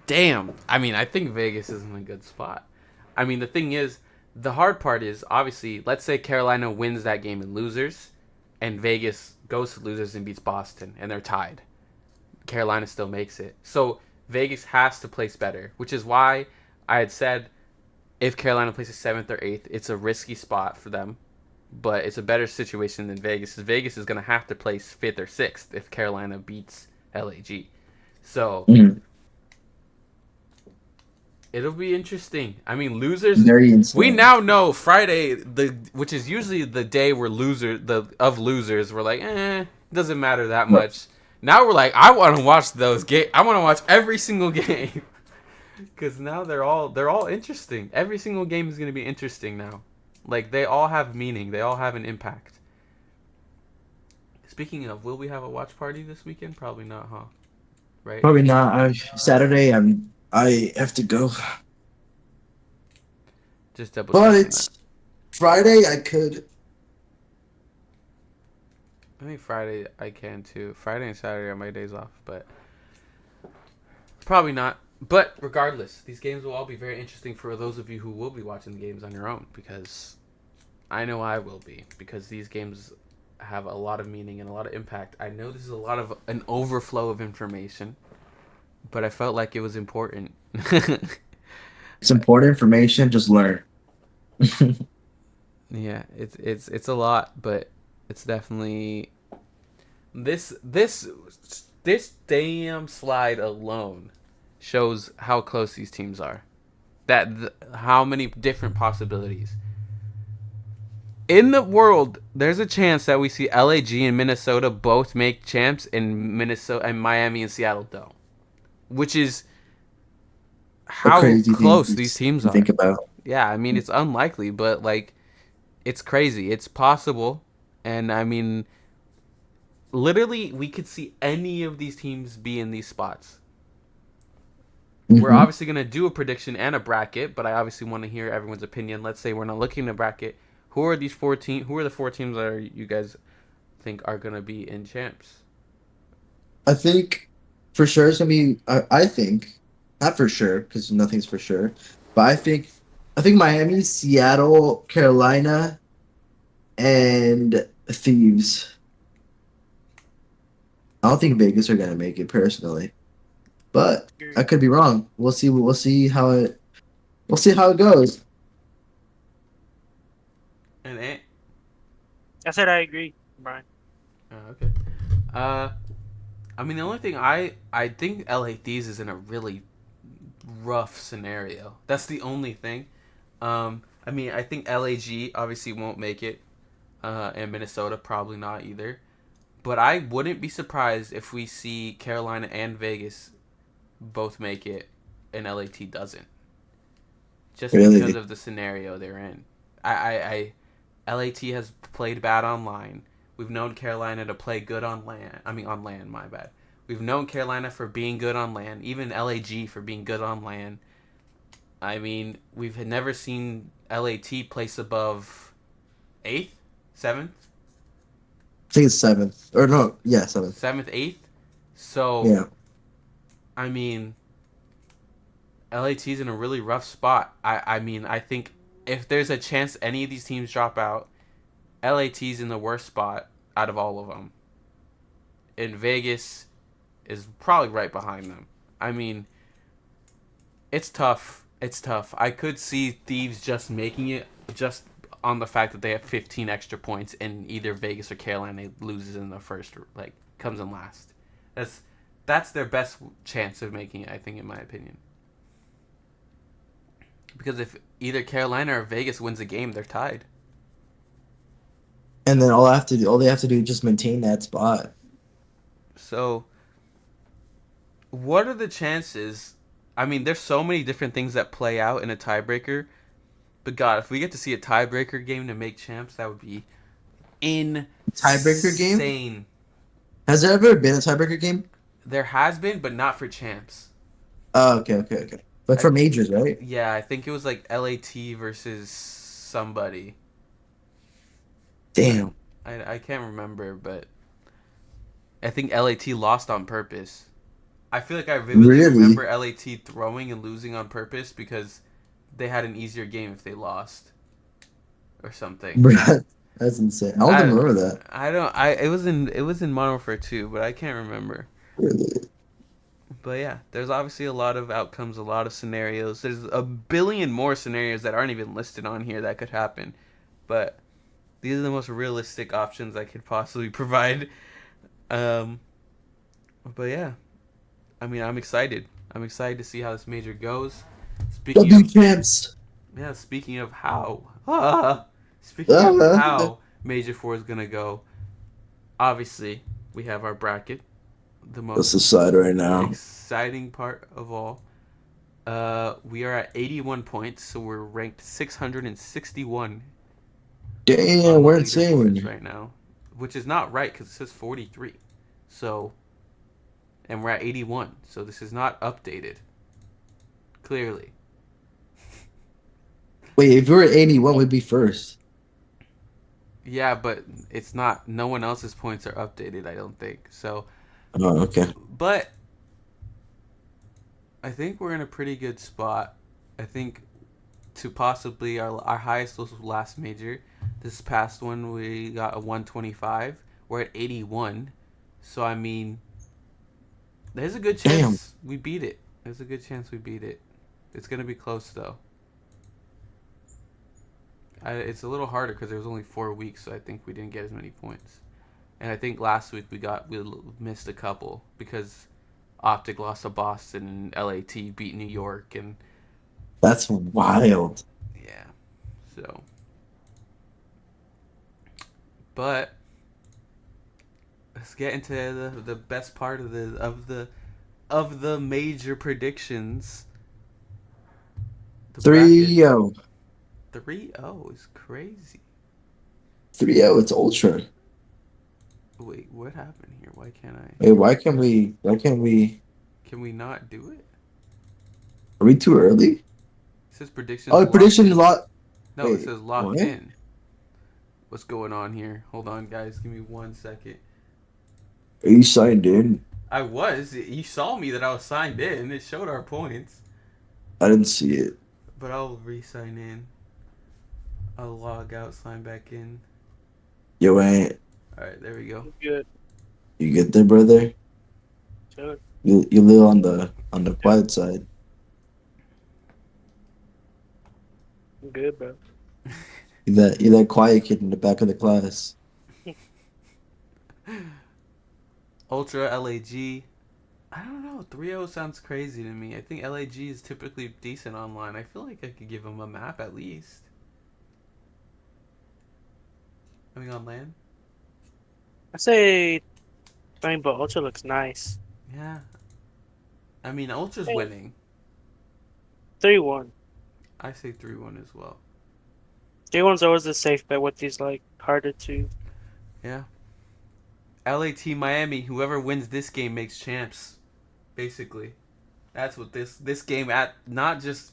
Damn. I mean, I think Vegas is in a good spot. I mean, the thing is, the hard part is obviously, let's say Carolina wins that game in losers, and Vegas goes to losers and beats Boston, and they're tied. Carolina still makes it. So Vegas has to place better, which is why I had said if Carolina places seventh or eighth, it's a risky spot for them, but it's a better situation than Vegas. Vegas is going to have to place fifth or sixth if Carolina beats LAG. So Mhm. it'll be interesting. I mean, losers. Very We insane. now know Friday, which is usually the day where losers, we're like, it doesn't matter that Right. much. Now we're like, I want to watch those game. I want to watch every single game because now they're all interesting. Every single game is going to be interesting now. Like they all have meaning. They all have an impact. Speaking of, will we have a watch party this weekend? Probably not, huh? Right? Probably not. Saturday, I have to go, Just double checking that. but Friday I could. I think Friday I can too. Friday and Saturday are my days off, but probably not. But regardless, these games will all be very interesting for those of you who will be watching the games on your own because I know I will be because these games have a lot of meaning and a lot of impact. I know this is a lot of an overflow of information, but I felt like it was important. It's important information. Just learn. Yeah, it's a lot, but it's definitely this damn slide alone shows how close these teams are. How many different possibilities. In the world, there's a chance that we see LAG and Minnesota both make champs and Minnesota and Miami and Seattle don't. Which is A how crazy thing close these teams to think are. about. Yeah, I mean it's unlikely, but like it's crazy. It's possible. And I mean literally we could see any of these teams be in these spots. We're Hmm. obviously going to do a prediction and a bracket, but I obviously want to hear everyone's opinion. Let's say we're not looking at a bracket. Who are these 14? Who are the four teams that you guys think are going to be in champs? I think for sure it's gonna be. I think not for sure because nothing's for sure, but I think Miami, Seattle, Carolina, and Thieves. I don't think Vegas are gonna make it personally, but I could be wrong. We'll see. We'll see how it goes. And Ant? I said I agree, Brian. Oh, okay. Uh, I mean, the only thing I think LA Thieves is in a really rough scenario. That's the only thing. I mean, I think LAG obviously won't make it, and Minnesota probably not either. But I wouldn't be surprised if we see Carolina and Vegas both make it, and LAT doesn't, just because Really, of the scenario they're in. LAT has played bad online. We've known Carolina to play good on land. I mean, on land, my bad. We've known Carolina for being good on land, even LAG for being good on land. I mean, we've never seen LAT place above eighth, seventh, I think it's seventh or no, yeah, seventh. seventh, eighth. So Yeah, I mean, LAT's in a really rough spot. I mean, I think if there's a chance any of these teams drop out, LAT's in the worst spot out of all of them. And Vegas is probably right behind them. I mean, it's tough. It's tough. I could see Thieves just making it just on the fact that they have 15 extra points and either Vegas or Carolina loses in the first, like comes in last. That's that's their best chance of making it, I think, in my opinion. Because if either Carolina or Vegas wins a game, they're tied. and then all they have to do is just maintain that spot. So, what are the chances? I mean, there's so many different things that play out in a tiebreaker. But God, if we get to see a tiebreaker game to make champs, that would be Tiebreaker game? insane. Has there ever been a tiebreaker game? There has been, but not for champs. Oh, okay. But I, for majors, right? yeah, I think it was like LAT versus somebody. I, Damn. I can't remember, but I think LAT lost on purpose. I feel like I vividly Really? remember LAT throwing and losing on purpose because they had an easier game if they lost or something. Bruh, that's insane. I don't I remember that. I don't I it was in Modern Warfare 2, but I can't remember. Really. But yeah, there's obviously a lot of outcomes, a lot of scenarios. There's a billion more scenarios that aren't even listed on here that could happen. But these are the most realistic options I could possibly provide. Um, but yeah, I mean, I'm excited. I'm excited to see how this major goes. Speaking W of champs. speaking of how, speaking of Uh, how Major Four is gonna go. Obviously, we have our bracket, the that's most the side right now. exciting part of all. We are at 81 points, so we're ranked 661 Damn, on the we're leaderboards insane. right now, which is not right because it says 43. So, and we're at 81, so this is not updated. Clearly, Wait, if we were 80, what would be first? yeah, but it's not. No one else's points are updated. I don't think so. Oh, okay. But I think we're in a pretty good spot. I think to possibly our highest was last major. This past one we got a 125. We're at 81. So I mean, there's a good Damn. chance we beat it. There's a good chance we beat it. It's gonna be close though. It's a little harder because there was only 4 weeks, so I think we didn't get as many points. And I think last week we missed a couple because Optic lost to Boston and LAT beat New York and That's wild. yeah. So, but let's get into the best part of the major predictions. The bracket 3-0. 3-0 is crazy. 3-0, it's ultra. Wait, what happened here? Why can't I? Wait, why can't we Can we not do it? are we too early? It says predictions Oh, locked prediction in. lot. No, it Wait, says locked what? in. What's going on here? Hold on, guys. Give me 1 second. Are you signed in? I was. You saw me that I was signed in. It showed our points. I didn't see it. But I'll re-sign in. I'll log out, sign back in. Yo, ain't All right, there we go. Good. you get there, brother? Good. You live on the quiet side. Good, bro. You that quiet kid in the back of the class. Ultra LAG. I don't know. 3-0 sounds crazy to me. I think LAG is typically decent online. I feel like I could give them a map at least. Coming on land? I say Rainbow Ultra looks nice. Yeah. I mean, Ultra's Hey. winning. 3-1. I say 3-1 as well. 3-1's always a safe bet with these like harder to. Yeah. LAT Miami, whoever wins this game makes champs. Basically. That's what this game at not just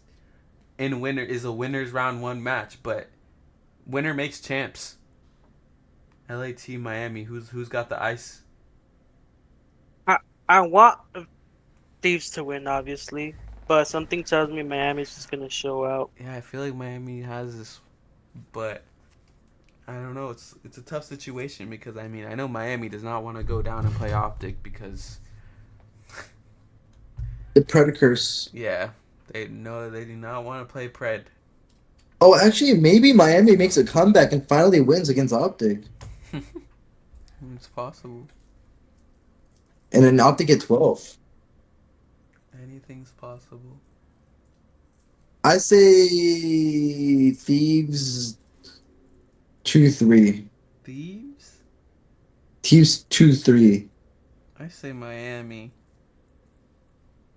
in winner is a winners round one match, but winner makes champs. LAT Miami. Who's got the ice? I I want Thieves to win, obviously, but something tells me Miami's just gonna show out. Yeah, I feel like Miami has this, but I don't know. It's a tough situation because I mean I know Miami does not want to go down and play Optic because The Predators. yeah they do not want to play Pred. Oh, actually, maybe Miami makes a comeback and finally wins against Optic, It's possible. and then Optic get 12. Anything's possible. I say Thieves 2-3. Thieves? Thieves 2-3. I say Miami.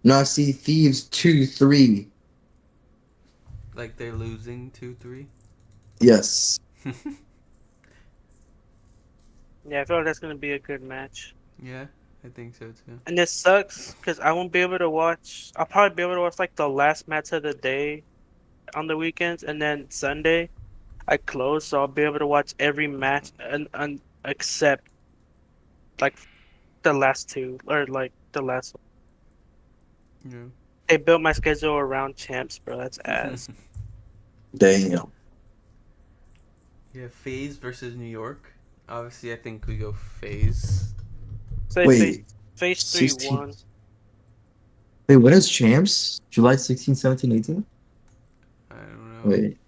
No, I see Thieves 2-3. Like they're losing 2-3. Yes. Yeah, I feel like that's gonna be a good match. Yeah, I think so too. And this sucks because I won't be able to watch. I'll probably be able to watch like the last match of the day on the weekends, and then Sunday I close, so I'll be able to watch every match and except like the last two or like the last one. Yeah. They built my schedule around champs, bro. That's ass. Damn. Yeah, FaZe versus New York. Obviously, I think we go FaZe. Say Wait, face 16. 3-1. Wait, when is champs? July 16, 17, 18? I don't know. Wait.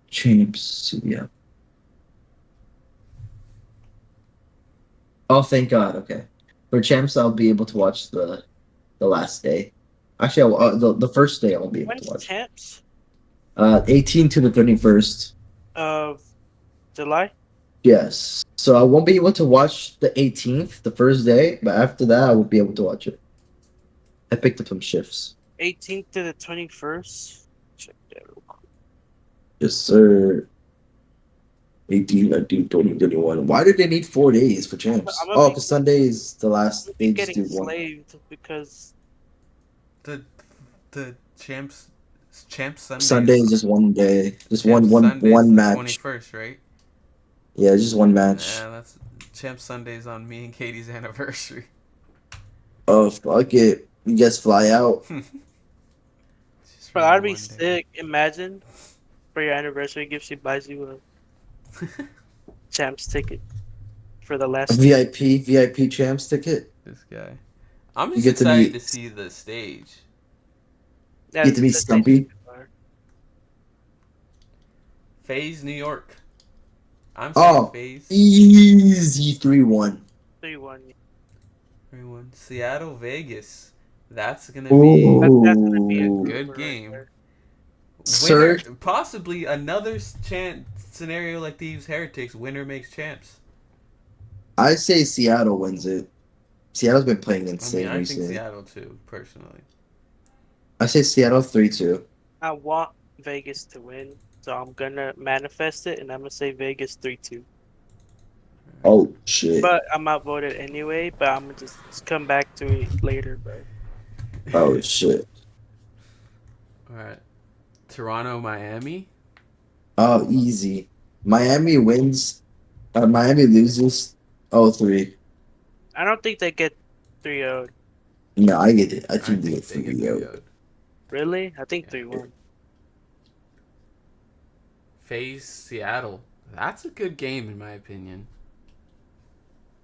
Champs. Yeah. Oh, thank God. Okay. For champs, I'll be able to watch the last day. Actually, the first day I won't be able to When's watch. champs? 18 to the 31st. Of July? Yes. So I won't be able to watch the 18th, the first day, but after that, I will be able to watch it. I picked up some shifts. 18th to the 21st. Check that real quick. Yes, sir. 18, 19, 20, 21. Why did they need 4 days for champs? I'm gonna Oh, be because Sunday is the last. They just getting do one. slaved because The champs Sunday Sundays. is just one day. Just Champs Sunday's one the match. 21st, right? Yeah, just one match. Yeah, that's Champs Sundays on me and Katie's anniversary. Oh, fuck it. You guys fly out. Just bro, for the that'd be one day. sick. Imagine for your anniversary gift she buys you a champs ticket for the A last day. VIP champs ticket. This guy. I'm You just get to excited to meet see the stage. Yeah, get to meet the stage Stumpy. are FaZe New York. I'm saying Oh, FaZe. easy 3-1. 3-1. Everyone. Seattle Vegas. That's gonna be That's gonna be a Ooh. good good one right game. there. Winner, Sir, possibly another scenario like these heretics. Winner makes champs. I say Seattle wins it. Seattle's been playing I mean, insane I think recently. Seattle too, personally. I say Seattle 3-2. I want Vegas to win, so I'm gonna manifest it, and I'm gonna say Vegas 3-2. Oh, shit. But I'm outvoted anyway. But I'm gonna just come back to it later, bro. Oh, shit. All right, Toronto, Miami. Oh, easy. Miami wins. Miami loses. Oh, 3. I don't think they get 3-0. No, I get it. I I think they think get they get 3-0. 3-0. Really? I think Yeah. 3-1. FaZe Seattle. That's a good game in my opinion.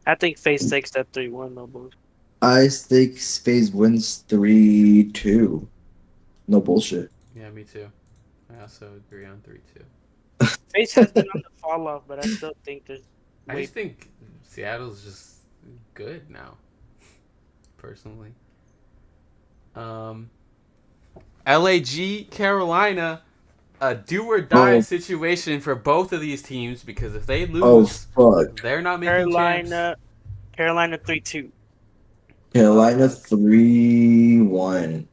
I think FaZe takes that 3-1 no bullshit. I think FaZe wins 3-2. No bullshit. Yeah, me too. I also agree on 3-2. FaZe has been on the fall off, but I still think there's I way just think Seattle's just good now, personally. LAG Carolina, a do or die Oh, situation for both of these teams because if they oh, lose, fuck. they're not making champs. Carolina 3-2. Carolina 3-1.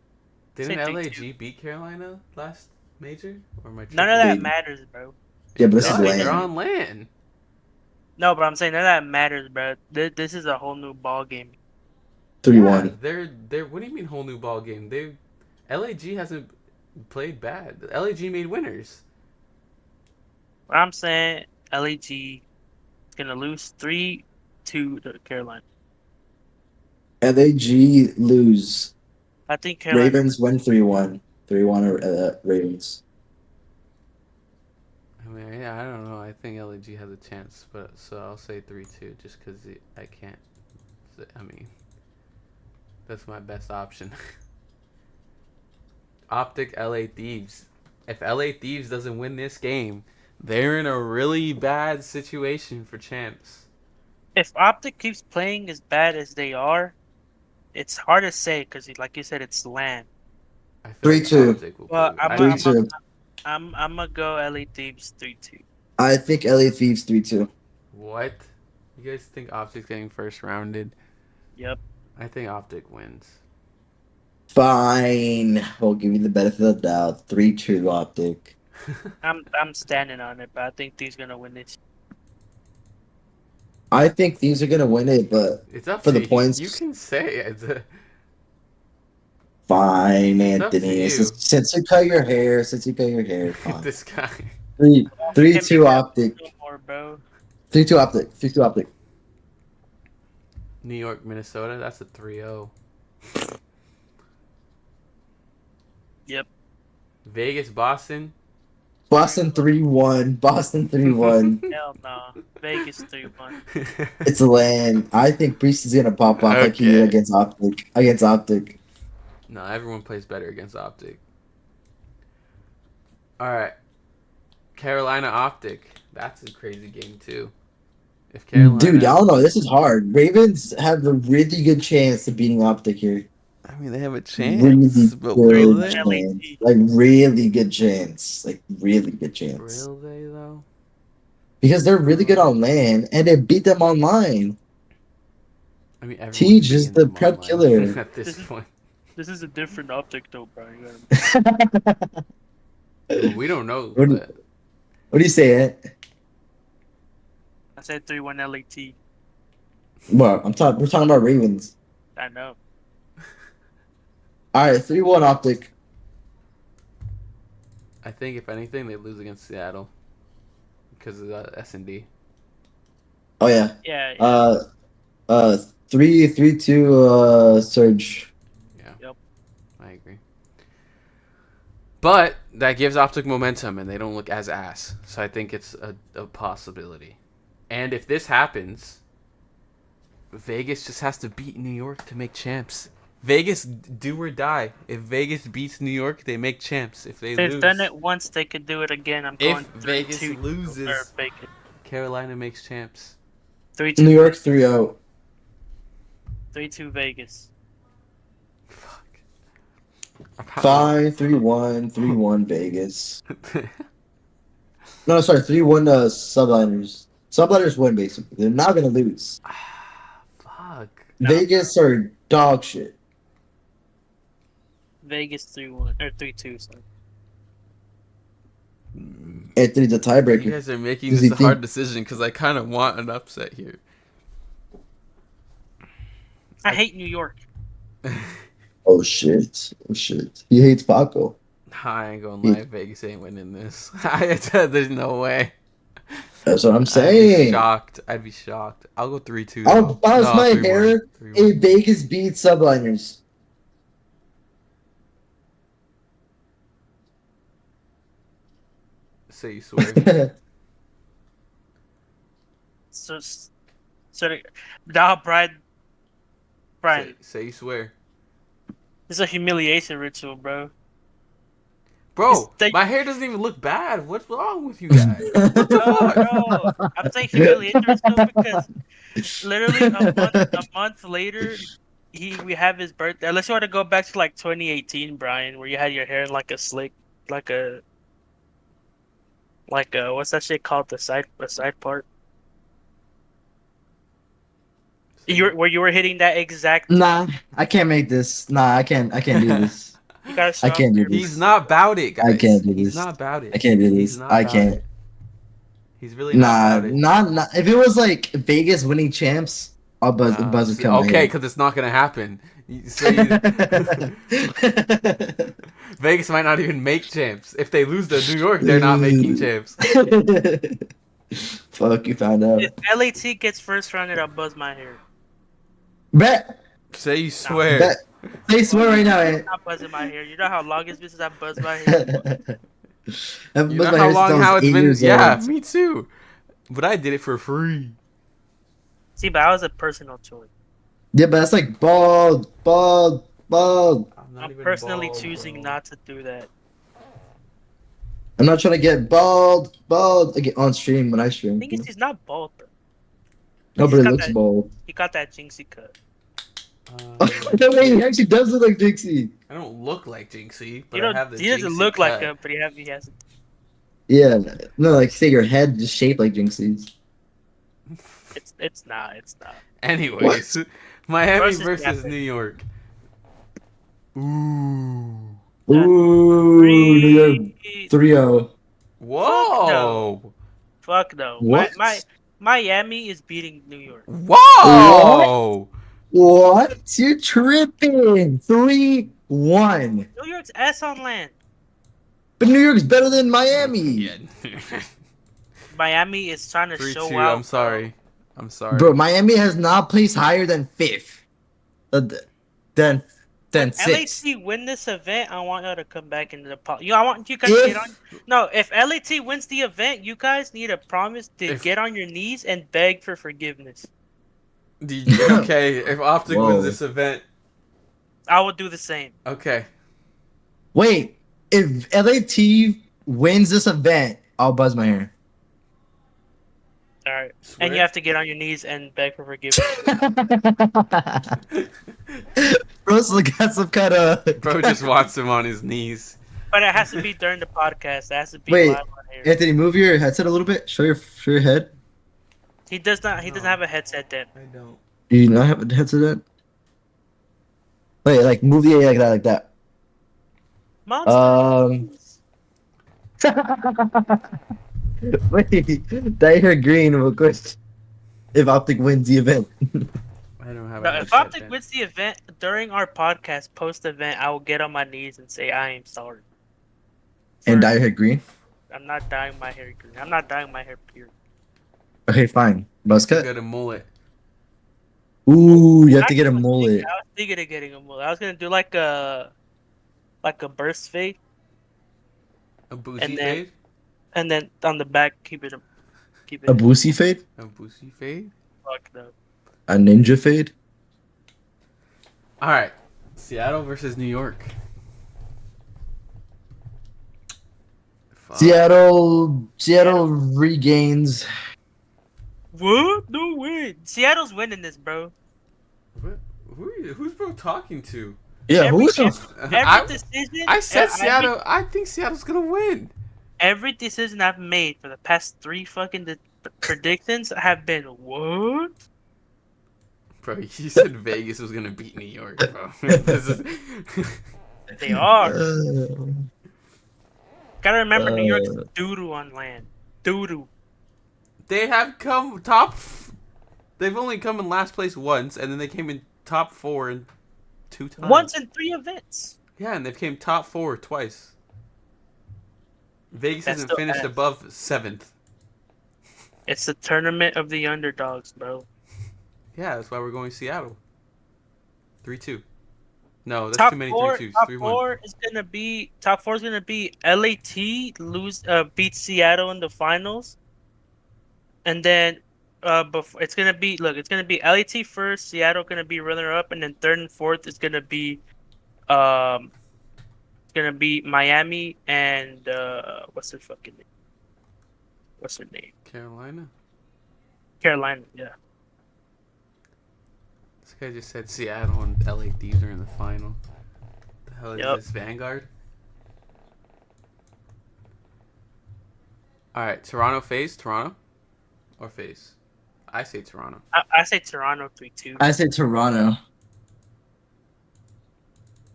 Didn't Say 3-2. LAG beat Carolina last major? Or am I None of tripping? that They, matters, bro. yeah, but It this is does. They're land. on land. No, but I'm saying none of that matters, bro. This is a whole new ball game. Yeah, 3-1. they're. What do you mean whole new ball game? LAG hasn't played bad. LAG made winners. What I'm saying, LAG is gonna lose 3-2 to Carolina. LAG lose. I think Carolina. Ravens win 3-1. 3-1 Ravens. I mean, yeah, I don't know. I think LAG has a chance, but so I'll say 3-2 just because I can't. I mean, that's my best option. Optic LA Thieves. If LA Thieves doesn't win this game, they're in a really bad situation for champs. If Optic keeps playing as bad as they are, it's hard to say because, like you said, it's land. I feel like 3-2. Optic will play. But I'm a, 3-2. I'm gonna go LA Thieves 3-2. I think LA Thieves 3-2. What? You guys think Optic's getting first rounded? Yep. I think Optic wins. Fine. We'll give you the benefit of the doubt. 3-2 Optic. I'm standing on it, but I think Thieves gonna win this. I think these are gonna win it, but It's up for to the you. points, You can say it. fine, It's up to Anthony. you. Since you cut your hair, fine. This guy. Three, Don't three, hit me two with that Optic. no more, bro. 3-2 Optic. 3-2 Optic. New York, Minnesota. That's a 3-0. Yep. Vegas, Boston. Boston 3-1. Boston 3-1. Hell no. Vegas 3-1. It's a land. I think Priest is gonna pop off like he did Okay. against Optic. Against Optic. No, everyone plays better against Optic. All right. Carolina Optic. That's a crazy game too. If Carolina, Dude, I don't know. This is hard. Ravens have a really good chance of beating Optic here. I mean, they have a Really chance, but will good they? chance. Like really good chance. Like really good chance. Will they though? Because they're really good on land and they beat them online. I mean, everyone's Teach is beating the them prep online killer. at this point. This is a different Optic though, bro. Well, we don't know, What do, but what do you say, Ant? I said 3-1 LAT. Well, we're talking about Ravens. I know. Alright, 3-1 Optic. I think if anything, they lose against Seattle because of the S&D. Oh yeah. Yeah. 3-2 Surge. Yeah. Yep. I agree. But that gives Optic momentum, and they don't look as ass. So I think it's a possibility. And if this happens, Vegas just has to beat New York to make champs. Vegas do or die. If Vegas beats New York, they make champs. If they They've lose, done it once. They could do it again. I'm going if Vegas 3-2 loses, or Vegas. Carolina makes champs. 3-2. New York 3-0. 3-2 Vegas. Fuck. 5-3-1, 3-1 Vegas. No, sorry, 3-1 Subliners. Subliners win basically. They're not gonna lose. Fuck. No. Vegas are dog shit. Vegas 3-1 or 3-2. Sorry. Anthony's a You tiebreaker. guys are making Does this he a hard think- decision because I kind of want an upset here. I hate New York. Oh shit. Oh shit. He hates Paco. I ain't gonna lie, Vegas ain't winning this. There's no way. That's what I'm I'd be saying. shocked. I'd be shocked. I'll go 3-2. I'll though. bounce No, my 3-1. hair 3-1. if Vegas beats Subliners. Say you swear. So now, Brian, Say you swear. this is a humiliation ritual, bro. Bro, They- my hair doesn't even look bad. What's wrong with you guys? What the No, fuck? no, I'm saying humiliation ritual because literally a month later, we have his birthday. Unless you want to go back to like 2018, Brian, where you had your hair in like a slick, like a what's that shit called? The side part. Where you were hitting that exact. Nah, I can't make this. Nah, I can't do this. You gotta show I can't do your- this. He's not about it, guys. I can't do He's this. not about it. I can't do He's this. not I about can't. it. He's really not Nah, about it. not if it was like Vegas winning champs, I'll buzz count my Okay, hair. because it's not gonna happen. Vegas might not even make champs. If they lose to New York, they're not making champs. Fuck, you found out. If LAT gets first rounded, I'll buzz my hair. Bet. Say you Nah, swear. Bet. They swear right now. I'm not buzzing my hair. You know how long it's been since I buzzed my hair? I've You buzzed know my how hair since I long was how it's 8 been? years Yeah, old. me too. But I did it for free. See, but I was a personal choice. Yeah, but that's like bald. I'm I'm personally choosing not to do that. I'm not trying to get bald again on stream when I stream. Thing is, he's not bald, bro. No, He but just it got looks that. bald. He got that jinxie cut. No way, he actually does look like Dixie. I don't look like Jinxie, but You I know, have the he doesn't Jinxie look like cut. him, but he has it. Yeah, no, like say your head just shaped like Jinxie's. It's not. Anyways, Miami Versus versus Raptors. New York. Ooh. Ooh, New York 3-0. Fuck no. Whoa. Fuck no. What? My Miami is beating New York. What? Whoa. What? You're tripping. 3-1. New York's ass on land. But New York's better than Miami. Yeah. Miami is trying to show 3-2. out. I'm sorry. I'm sorry. Bro, Miami has not placed higher than 5th. Than When 6th. LAT win this event, I want y'all to come back into the I want you guys to get on. No, if LAT wins the event, you guys need a promise to get on your knees and beg for forgiveness. Okay, if Optic Whoa. wins this event, I will do the same. okay. Wait, if LAT wins this event, I'll buzz my hair. All right, Swear? and you have to get on your knees and beg for forgiveness. Bro's got some kind of. Bro just wants him on his knees. But it has to be during the podcast. It has to be Wait, live on air. Anthony, move your headset a little bit. Show your head. He does not. He doesn't have a headset then. I don't. Do you not have a headset then? Wait, like move the like that. Monster. Wait, dye hair green real quick. If Optic wins the event. I don't have a No, if headset Optic then. wins the event during our podcast post-event, I will get on my knees and say I am sorry. And dye your hair green? I'm not dyeing my hair green. I'm not dyeing my hair pure. Okay, fine. Buzz cut? Got a mullet. Ooh, you have to get a mullet. I was thinking of getting a mullet. I was gonna do like a burst fade, A boozy and then- fade? and then on the back keep it. A boosie fade? A boozy fade? Fuck no. A ninja fade? Alright. Seattle versus New York. Fuck. Seattle regains. What? No way. Seattle's winning this, bro. What? Who's bro talking to? Yeah, Every- who's the Every decision. I said every- Seattle. I think Seattle's gonna win. Every decision I've made for the past 3 fucking predictions have been what? Bro, you said Vegas was gonna beat New York, bro. This is... They are. Uh, Gotta remember, New York's doo-doo on land. Doo-doo. They have come top. They've only come in last place once, and then they came in top 4 in 2 times. Once in 3 events. Yeah, and they've came top 4 twice. Vegas That's hasn't still finished ass. above 7th. It's the tournament of the underdogs, bro. Yeah, that's why we're going Seattle. 3-2. No, that's Top too many 4, 3-2s. top 3-1. 4 is gonna be LAT beat Seattle in the finals, and then it's gonna be LAT first, Seattle gonna be runner up, and then third and fourth is gonna be Miami and what's their fucking name? What's their name? Carolina? Carolina, yeah. This guy just said Seattle and LADs are in the final. The hell is Yep. this, Vanguard? Alright, Toronto face? Toronto? Or face? I say Toronto. I say Toronto 3-2. I say Toronto.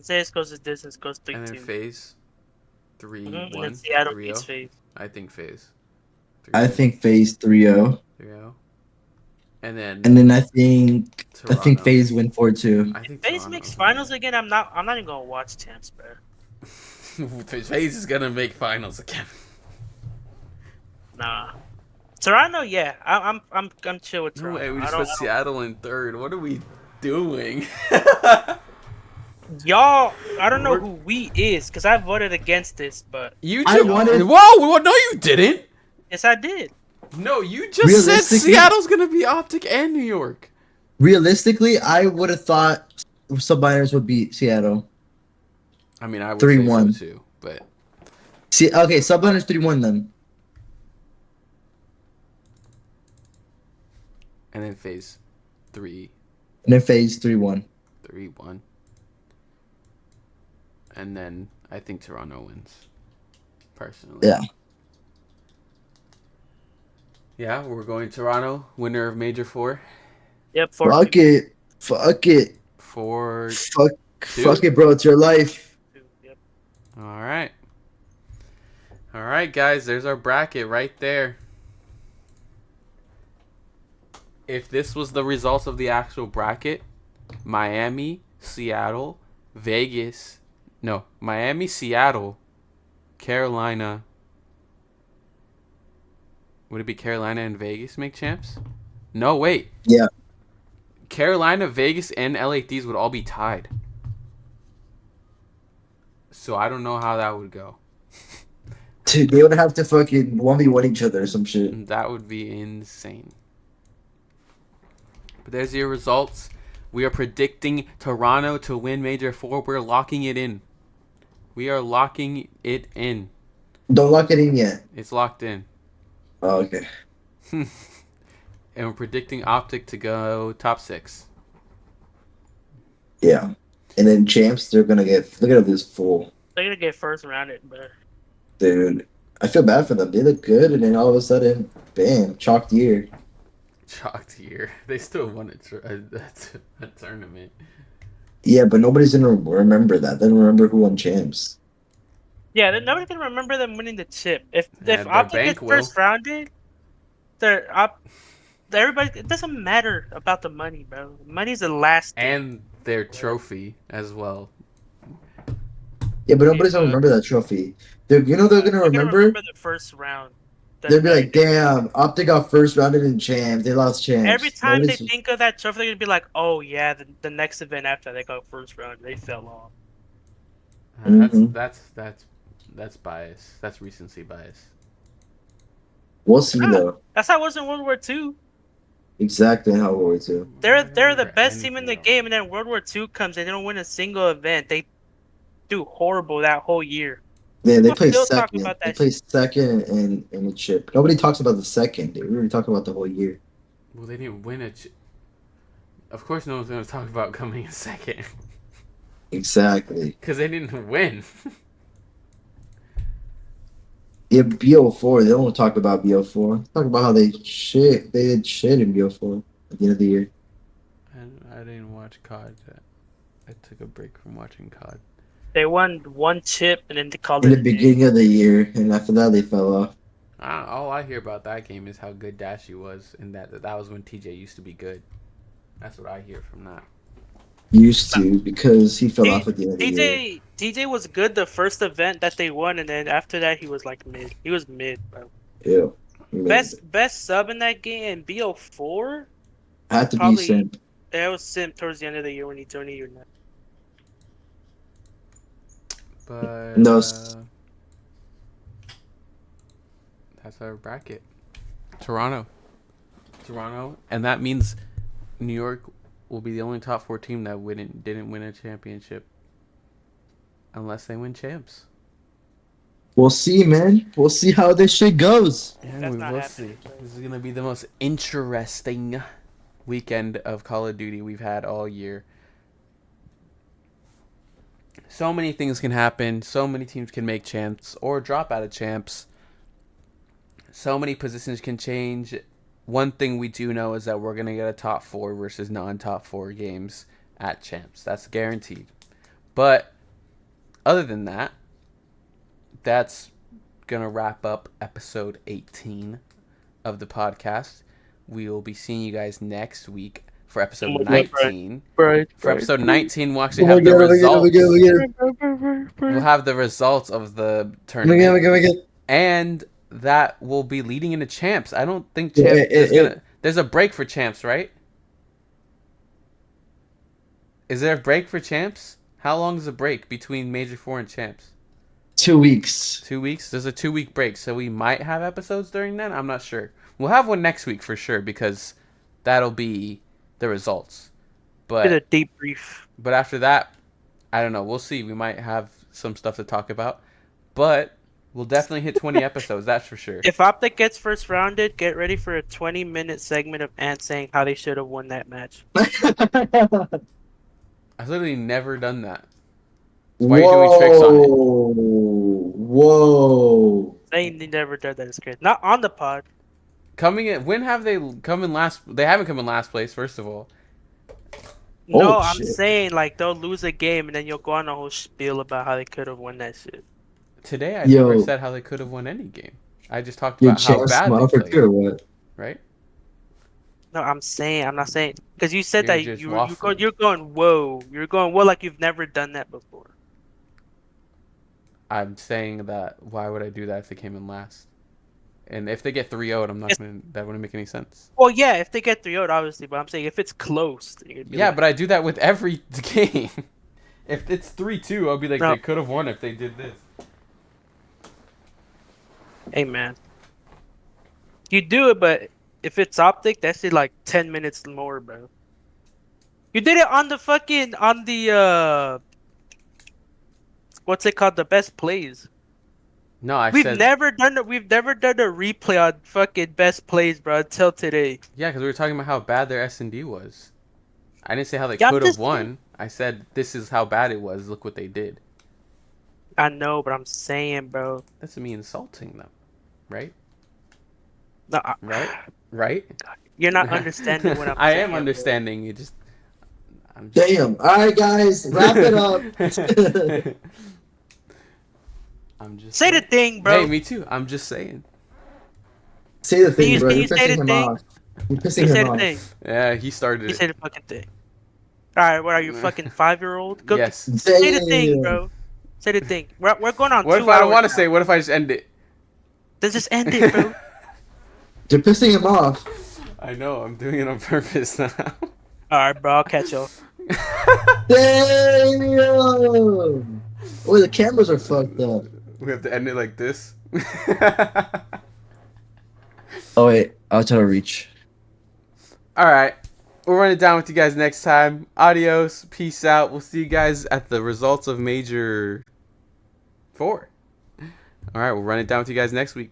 This goes as distance goes 3-2. And then phase 3-1. And then Seattle 3-0. beats phase. I think phase. I think phase 3-0. 3-0. And then And then I think Toronto. FaZe win 4-2. I think FaZe Toronto. makes finals again. I'm not even gonna watch champs, bro. FaZe is gonna make finals again. Nah. Toronto, yeah, I'm chill with No way, Toronto. we I just don't, put I don't. Seattle in third. What are we doing? Y'all, I don't know We're, who we is because I voted against this, but you I just y'all, wanted whoa! No, you didn't. yes, I did. No, you just said realistically, Seattle's gonna be Optic and New York. I would have thought Subliners would beat Seattle I mean, I would say so 3-1. too, but See, okay, Subliners 3-1 then. and then FaZe 3, And then FaZe 3-1. 3-1, and then I think Toronto wins. Personally, Yeah. yeah, we're going Toronto, winner of Major 4. Yep, Fuck it. Fuck it. 4-2. Fuck it, bro. It's your life. Yep. All right. All right, guys, there's our bracket right there. If this was the results of the actual bracket, Miami, Seattle, Vegas, no, Miami, Seattle, Carolina. Would it be Carolina and Vegas make champs? No, wait. Yeah. Carolina, Vegas, and LA Thieves would all be tied. So I don't know how that would go. Dude, they would have to fucking 1v1 each other or some shit. That would be insane. But there's your results. We are predicting Toronto to win Major 4. We're locking it in. We are locking it in. Don't lock it in yet. It's locked in. Oh, okay. And we're predicting Optic to go top 6. Yeah. And then champs, they're gonna get. Look at this fool, They're gonna get first rounded, but dude. I feel bad for them. They look good, and then all of a sudden, bam, chalked year. Chalked year. They still won a tournament. Yeah, but nobody's gonna remember that. They don't remember who won champs. yeah, nobody can remember them winning the chip. If Their Optic bank gets will. first rounded, they're up. Everybody, it doesn't matter about the money, bro. Money's the last thing. And their trophy as well. Yeah, but nobody's gonna remember that trophy. They're gonna They're remember. the first round. They'll be like, damn, Optic got first rounded in champs. They lost Every champs. time they Nobody's. think of that trophy, they're gonna be like, "Oh yeah, the next event after they got first round, they fell off." Mhm. That's bias. That's recency bias. We'll see Yeah. though. That's how it was in World War II. Exactly how we were too. They're the Remember best team in the anything game, and then World War II comes, and they don't win a single event. They do horrible that whole year. Yeah, they People play still talk second. about They that play shit. second in the chip. Nobody talks about the second. Dude. We already talking about the whole year. Well, they didn't win it. Of course, no one's gonna talk about coming in second Exactly. because they didn't win. Yeah, BO4. They don't talk about BO4. Talk about how they shit. They did shit in BO4 at the end of the year. And I didn't watch COD. I took a break from watching COD. They won one chip, and then they called In it the a day. beginning of the year, and after that they fell off. All I hear about that game is how good Dashy was, and that was when TJ used to be good. That's what I hear from that. Used to because he fell off at the end of the year. DJ was good the first event that they won, and then after that he was like mid. He was mid, bro. Ew. He really Best sub in that game in BO4. had to be Probably simp. that was Sim towards the end of the year when he turned your net. But No. that's our bracket. Toronto, and that means New York will be the only top 4 team that didn't win a championship unless they win champs. We'll see, man. We'll see how this shit goes. And That's we not will happening, see. so. This is gonna be the most interesting weekend of Call of Duty we've had all year. So many things can happen. So many teams can make champs or drop out of champs. So many positions can change. One thing we do know is that we're going to get a top 4 versus non-top 4 games at champs. That's guaranteed. But other than that, that's going to wrap up episode 18 of the podcast. we will be seeing you guys next week for episode Oh my God, 19. Right. For episode 19, we'll actually Oh my have the god, oh my god, oh my god, oh results. my god. We'll have the results of the Oh my god, oh tournament, my god, oh my god. and that will be leading into champs. I don't think Yeah, champ there's a break for champs, right? Is there a break for champs? How long is the break between Major 4 and champs? 2 weeks. 2 weeks? There's a 2 week break, so we might have episodes during then. I'm not sure. We'll have one next week for sure because that'll be the results. Did a But debrief. after that, I don't know. We'll see. We might have some stuff to talk about, but we'll definitely hit 20 episodes. That's for sure. If Optic gets first rounded, get ready for a 20-minute segment of Ant saying how they should have won that match. I've literally never done that. Why are you doing tricks on it? Whoa. Saying they never done that is crazy. Not on the pod. Coming in, when have they come in last? They haven't come in last place. First of all, No, Oh, I'm shit. saying like they'll lose a game and then you'll go on a whole spiel about how they could have won that shit. today I Yo. never said how they could have won any game. I just talked Your about how chance bad they smile for played. two or what? Right? No, I'm not saying because you said You're that just you're waffling. going whoa like you've never done that before. I'm saying that. Why would I do that if they came in last? And if they get 3-0, I'm not gonna. That wouldn't make any sense. Well, yeah, if they get 3-0, obviously, but I'm saying if it's close, then you'd be Yeah, like, but I do that with every game. If it's 3-2, I'll be like, No. they could have won if they did this. hey man, you do it, but if it's Optic, that's it like 10 minutes more, bro. You did it on the what's it called, the best plays. No, I We've said never done a replay on fucking best plays, bro, until today. yeah, because we were talking about how bad their S&D was. I didn't say how they Yeah, I'm could have just saying. won. I said this is how bad it was. Look what they did. I know, but I'm saying, bro. That's me insulting them, right? No, Right? Right? you're not understanding what I'm I saying. am bro. understanding. You just. I'm just Damn. All right, guys, wrap it up. I'm just Say the saying. thing, bro. Hey, me too. I'm just saying. Say the thing, you- bro. can You're you say pissing the him thing? off. You're You pissing say him the off. thing. Yeah, he started You it. say the fucking thing. All right, what are you, fucking 5-year-old? Go Yes. say the thing, Damn. bro. Say the thing. We're going on What 2 if I don't hours want to now. say? What if I just end it? Then just end it, bro. You're pissing him off. I know. I'm doing it on purpose now. All right, bro. I'll catch y'all. Damn. Oh, the cameras are fucked up. We have to end it like this. Oh wait, I'll try to reach. All right. We'll run it down with you guys next time. Adios. Peace out. We'll see you guys at the results of Major 4. All right. We'll run it down with you guys next week.